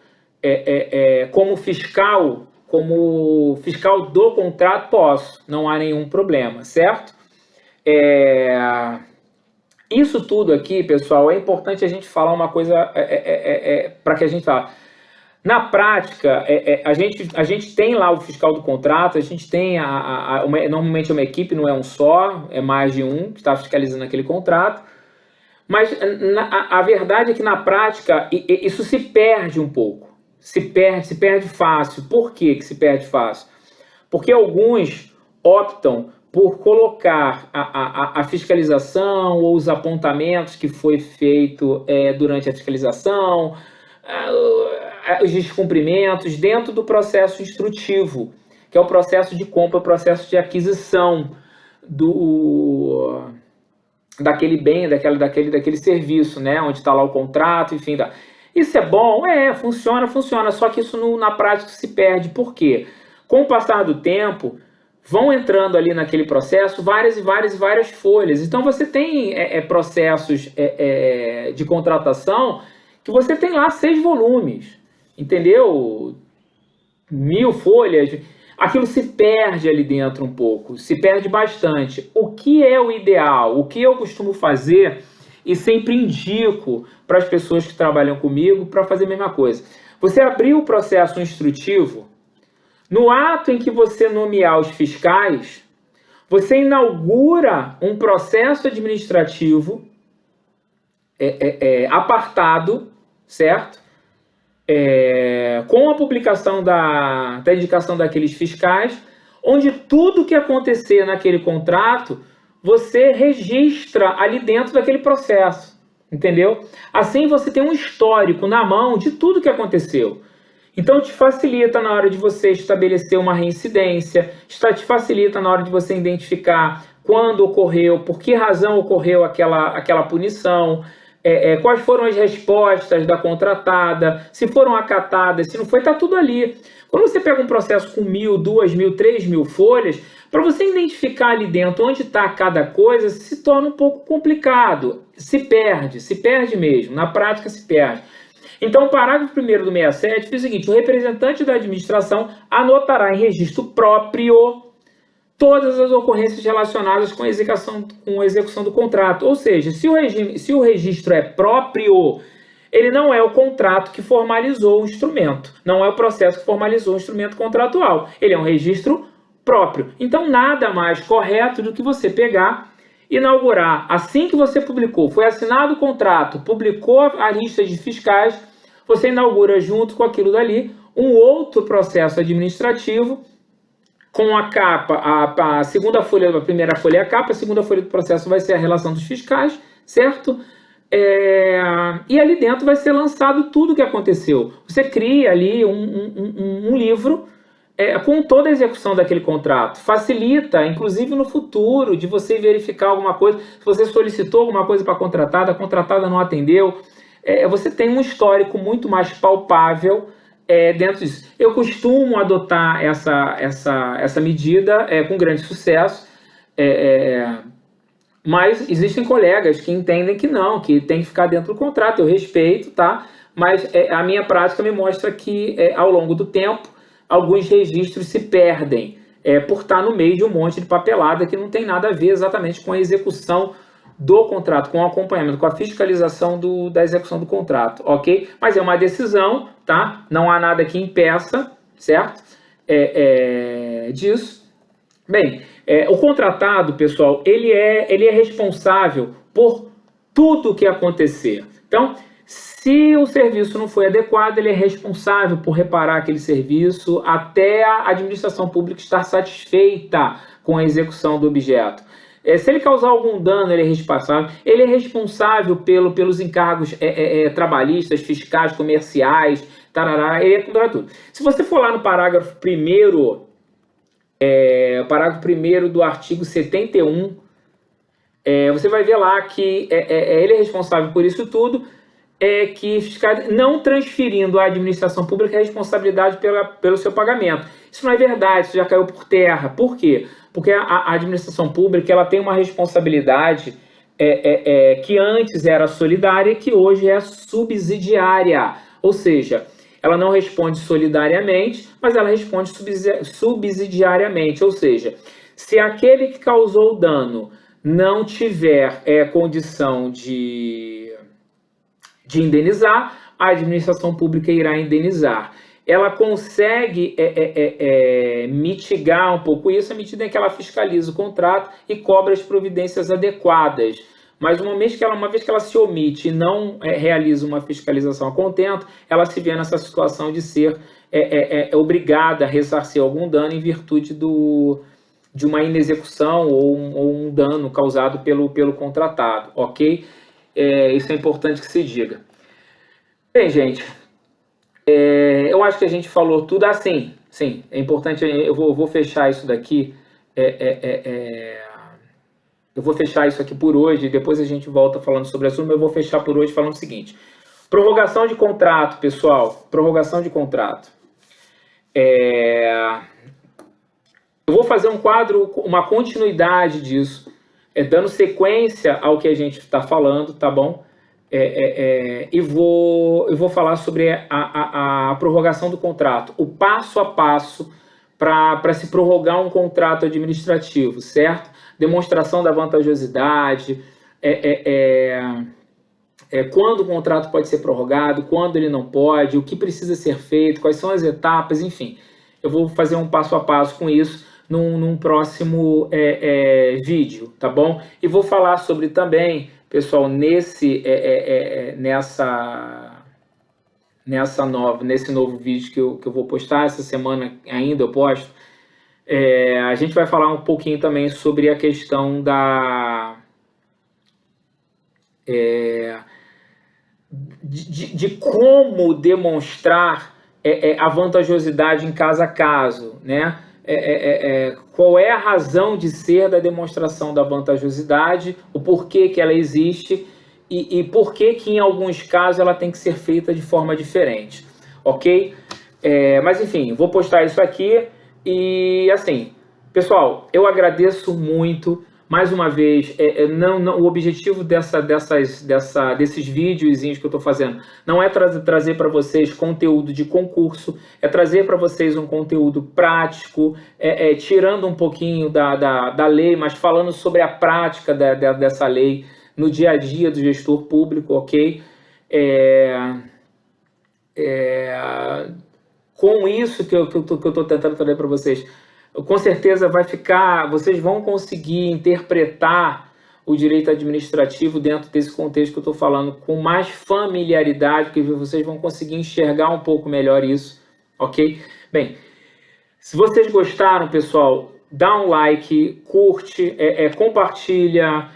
como fiscal do contrato, posso, não há nenhum problema, certo? Isso tudo aqui, pessoal, é importante a gente falar uma coisa para que a gente fale. Na prática, a gente tem lá o fiscal do contrato, a gente tem normalmente é uma equipe, não é um só, é mais de um que está fiscalizando aquele contrato. Mas a verdade é que na prática isso se perde um pouco. Se perde fácil. Por que se perde fácil? Porque alguns optam por colocar a fiscalização ou os apontamentos que foi feito durante a fiscalização, os descumprimentos dentro do processo instrutivo, que é o processo de compra, o processo de aquisição daquele bem, daquele serviço, né? Onde está lá o contrato, enfim. Isso é bom? Funciona, só que isso na prática se perde. Por quê? Com o passar do tempo, vão entrando ali naquele processo várias folhas. Então, você tem processos de contratação que você tem lá 6 volumes, entendeu? 1000 folhas. Aquilo se perde ali dentro um pouco, se perde bastante. O que é o ideal? O que eu costumo fazer e sempre indico para as pessoas que trabalham comigo para fazer a mesma coisa. Você abrir o processo instrutivo, no ato em que você nomear os fiscais, você inaugura um processo administrativo apartado, certo? Com a publicação da indicação daqueles fiscais, onde tudo que acontecer naquele contrato, você registra ali dentro daquele processo, entendeu? Assim você tem um histórico na mão de tudo que aconteceu. Então te facilita na hora de você estabelecer uma reincidência, te facilita na hora de você identificar quando ocorreu, por que razão ocorreu aquela punição, quais foram as respostas da contratada, se foram acatadas, se não foi, está tudo ali. Quando você pega um processo com 1.000, 2.000, 3.000 folhas, para você identificar ali dentro onde está cada coisa, se torna um pouco complicado, se perde mesmo, na prática se perde. Então, o parágrafo 1º do 67 diz o seguinte: o representante da administração anotará em registro próprio todas as ocorrências relacionadas com a execução do contrato. Ou seja, se o registro é próprio, ele não é o contrato que formalizou o instrumento, não é o processo que formalizou o instrumento contratual, ele é um registro próprio. Então, nada mais correto do que você pegar, inaugurar, assim que você publicou, foi assinado o contrato, publicou a lista de fiscais, você inaugura junto com aquilo dali um outro processo administrativo com a capa, a segunda folha, a primeira folha é a capa, a segunda folha do processo vai ser a relação dos fiscais, certo? E ali dentro vai ser lançado tudo o que aconteceu. Você cria ali um livro com toda a execução daquele contrato. Facilita, inclusive no futuro, de você verificar alguma coisa. Se você solicitou alguma coisa para a contratada não atendeu, você tem um histórico muito mais palpável dentro disso. Eu costumo adotar essa medida com grande sucesso, mas existem colegas que entendem que não, que tem que ficar dentro do contrato. Eu respeito, tá? Mas a minha prática me mostra que ao longo do tempo alguns registros se perdem por estar no meio de um monte de papelada que não tem nada a ver exatamente com a execução do contrato, com o acompanhamento, com a fiscalização da execução do contrato, ok? Mas é uma decisão, tá? Não há nada que impeça, certo? Disso. Bem, o contratado, pessoal, ele é responsável por tudo que acontecer. Então, se o serviço não foi adequado, ele é responsável por reparar aquele serviço até a administração pública estar satisfeita com a execução do objeto. Se ele causar algum dano, ele é responsável. Ele é responsável pelos encargos trabalhistas, fiscais, comerciais, tarará, ele é contra tudo. Se você for lá no parágrafo 1º, parágrafo 1º do artigo 71, você vai ver lá que ele é responsável por isso tudo, que não transferindo à administração pública a responsabilidade pelo seu pagamento. Isso não é verdade, isso já caiu por terra. Por quê? Porque a administração pública ela tem uma responsabilidade que antes era solidária e que hoje é subsidiária. Ou seja, ela não responde solidariamente, mas ela responde subsidiariamente. Ou seja, se aquele que causou o dano não tiver condição de indenizar, a administração pública irá indenizar. Ela consegue mitigar um pouco isso à medida em que ela fiscaliza o contrato e cobra as providências adequadas. Mas uma vez que ela se omite e não realiza uma fiscalização a contento, ela se vê nessa situação de ser obrigada a ressarcir algum dano em virtude de uma inexecução ou um dano causado pelo contratado, ok? Isso é importante que se diga. Bem, gente, eu acho que a gente falou tudo assim. Sim, é importante, eu vou fechar isso daqui. Eu vou fechar isso aqui por hoje, depois a gente volta falando sobre o assunto, mas eu vou fechar por hoje falando o seguinte. Prorrogação de contrato, pessoal. Prorrogação de contrato. Eu vou fazer um quadro, uma continuidade disso, dando sequência ao que a gente está falando, tá bom? E vou falar sobre a prorrogação do contrato, o passo a passo para se prorrogar um contrato administrativo, certo? Demonstração da vantajosidade, quando o contrato pode ser prorrogado, quando ele não pode, o que precisa ser feito, quais são as etapas, enfim. Eu vou fazer um passo a passo com isso num próximo vídeo, tá bom? E vou falar sobre também, pessoal, nesse novo vídeo que eu vou postar, essa semana ainda eu posto, a gente vai falar um pouquinho também sobre a questão de como demonstrar a vantajosidade em caso a caso, né? Qual é a razão de ser da demonstração da vantajosidade, o porquê que ela existe e por que em alguns casos ela tem que ser feita de forma diferente, ok? Mas enfim, vou postar isso aqui e assim, pessoal, eu agradeço muito. Mais uma vez, o objetivo desses videozinhos que eu estou fazendo não é trazer para vocês conteúdo de concurso, é trazer para vocês um conteúdo prático, tirando um pouquinho da lei, mas falando sobre a prática dessa lei no dia a dia do gestor público, ok? Com isso que eu estou tentando trazer para vocês, com certeza vocês vão conseguir interpretar o direito administrativo dentro desse contexto que eu estou falando com mais familiaridade, porque vocês vão conseguir enxergar um pouco melhor isso, ok? Bem, se vocês gostaram, pessoal, dá um like, curte, compartilha,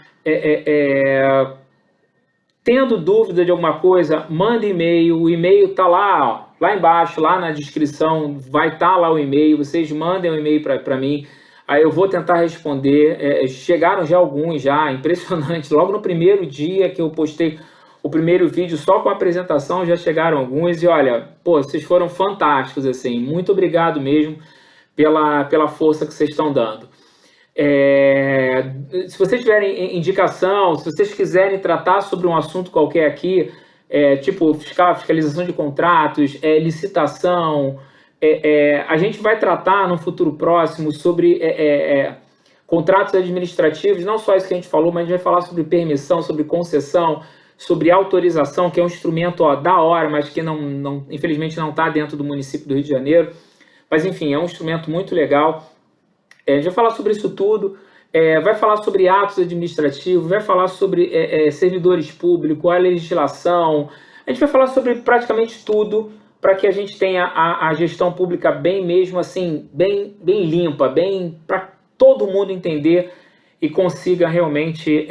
tendo dúvida de alguma coisa, manda e-mail, o e-mail está lá, ó. Lá embaixo, lá na descrição, vai estar lá o e-mail, vocês mandem um e-mail para mim, aí eu vou tentar responder. Chegaram já alguns, impressionante, logo no primeiro dia que eu postei o primeiro vídeo, só com a apresentação já chegaram alguns, e olha, vocês foram fantásticos, assim, muito obrigado mesmo pela força que vocês estão dando. Se vocês tiverem indicação, se vocês quiserem tratar sobre um assunto qualquer aqui, tipo fiscalização de contratos, licitação, a gente vai tratar no futuro próximo sobre contratos administrativos, não só isso que a gente falou, mas a gente vai falar sobre permissão, sobre concessão, sobre autorização, que é um instrumento da hora, mas que infelizmente não está dentro do município do Rio de Janeiro. Mas enfim, é um instrumento muito legal. A gente vai falar sobre isso tudo, vai falar sobre atos administrativos, vai falar sobre servidores públicos, a legislação. A gente vai falar sobre praticamente tudo para que a gente tenha a gestão pública bem mesmo assim, bem limpa, bem para todo mundo entender e consiga realmente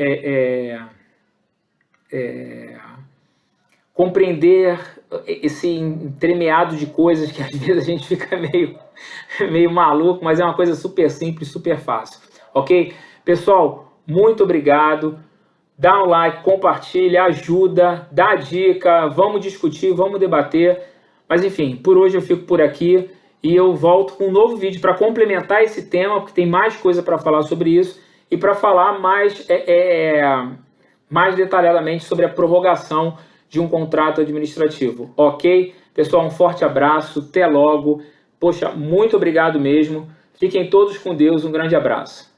compreender esse entremeado de coisas que às vezes a gente fica meio maluco, mas é uma coisa super simples, super fácil, ok? Pessoal, muito obrigado. Dá um like, compartilha, ajuda, dá dica, vamos discutir, vamos debater. Mas enfim, por hoje eu fico por aqui e eu volto com um novo vídeo para complementar esse tema, porque tem mais coisa para falar sobre isso e para falar mais detalhadamente sobre a prorrogação de um contrato administrativo, ok? Pessoal, um forte abraço, até logo. Poxa, muito obrigado mesmo. Fiquem todos com Deus, um grande abraço.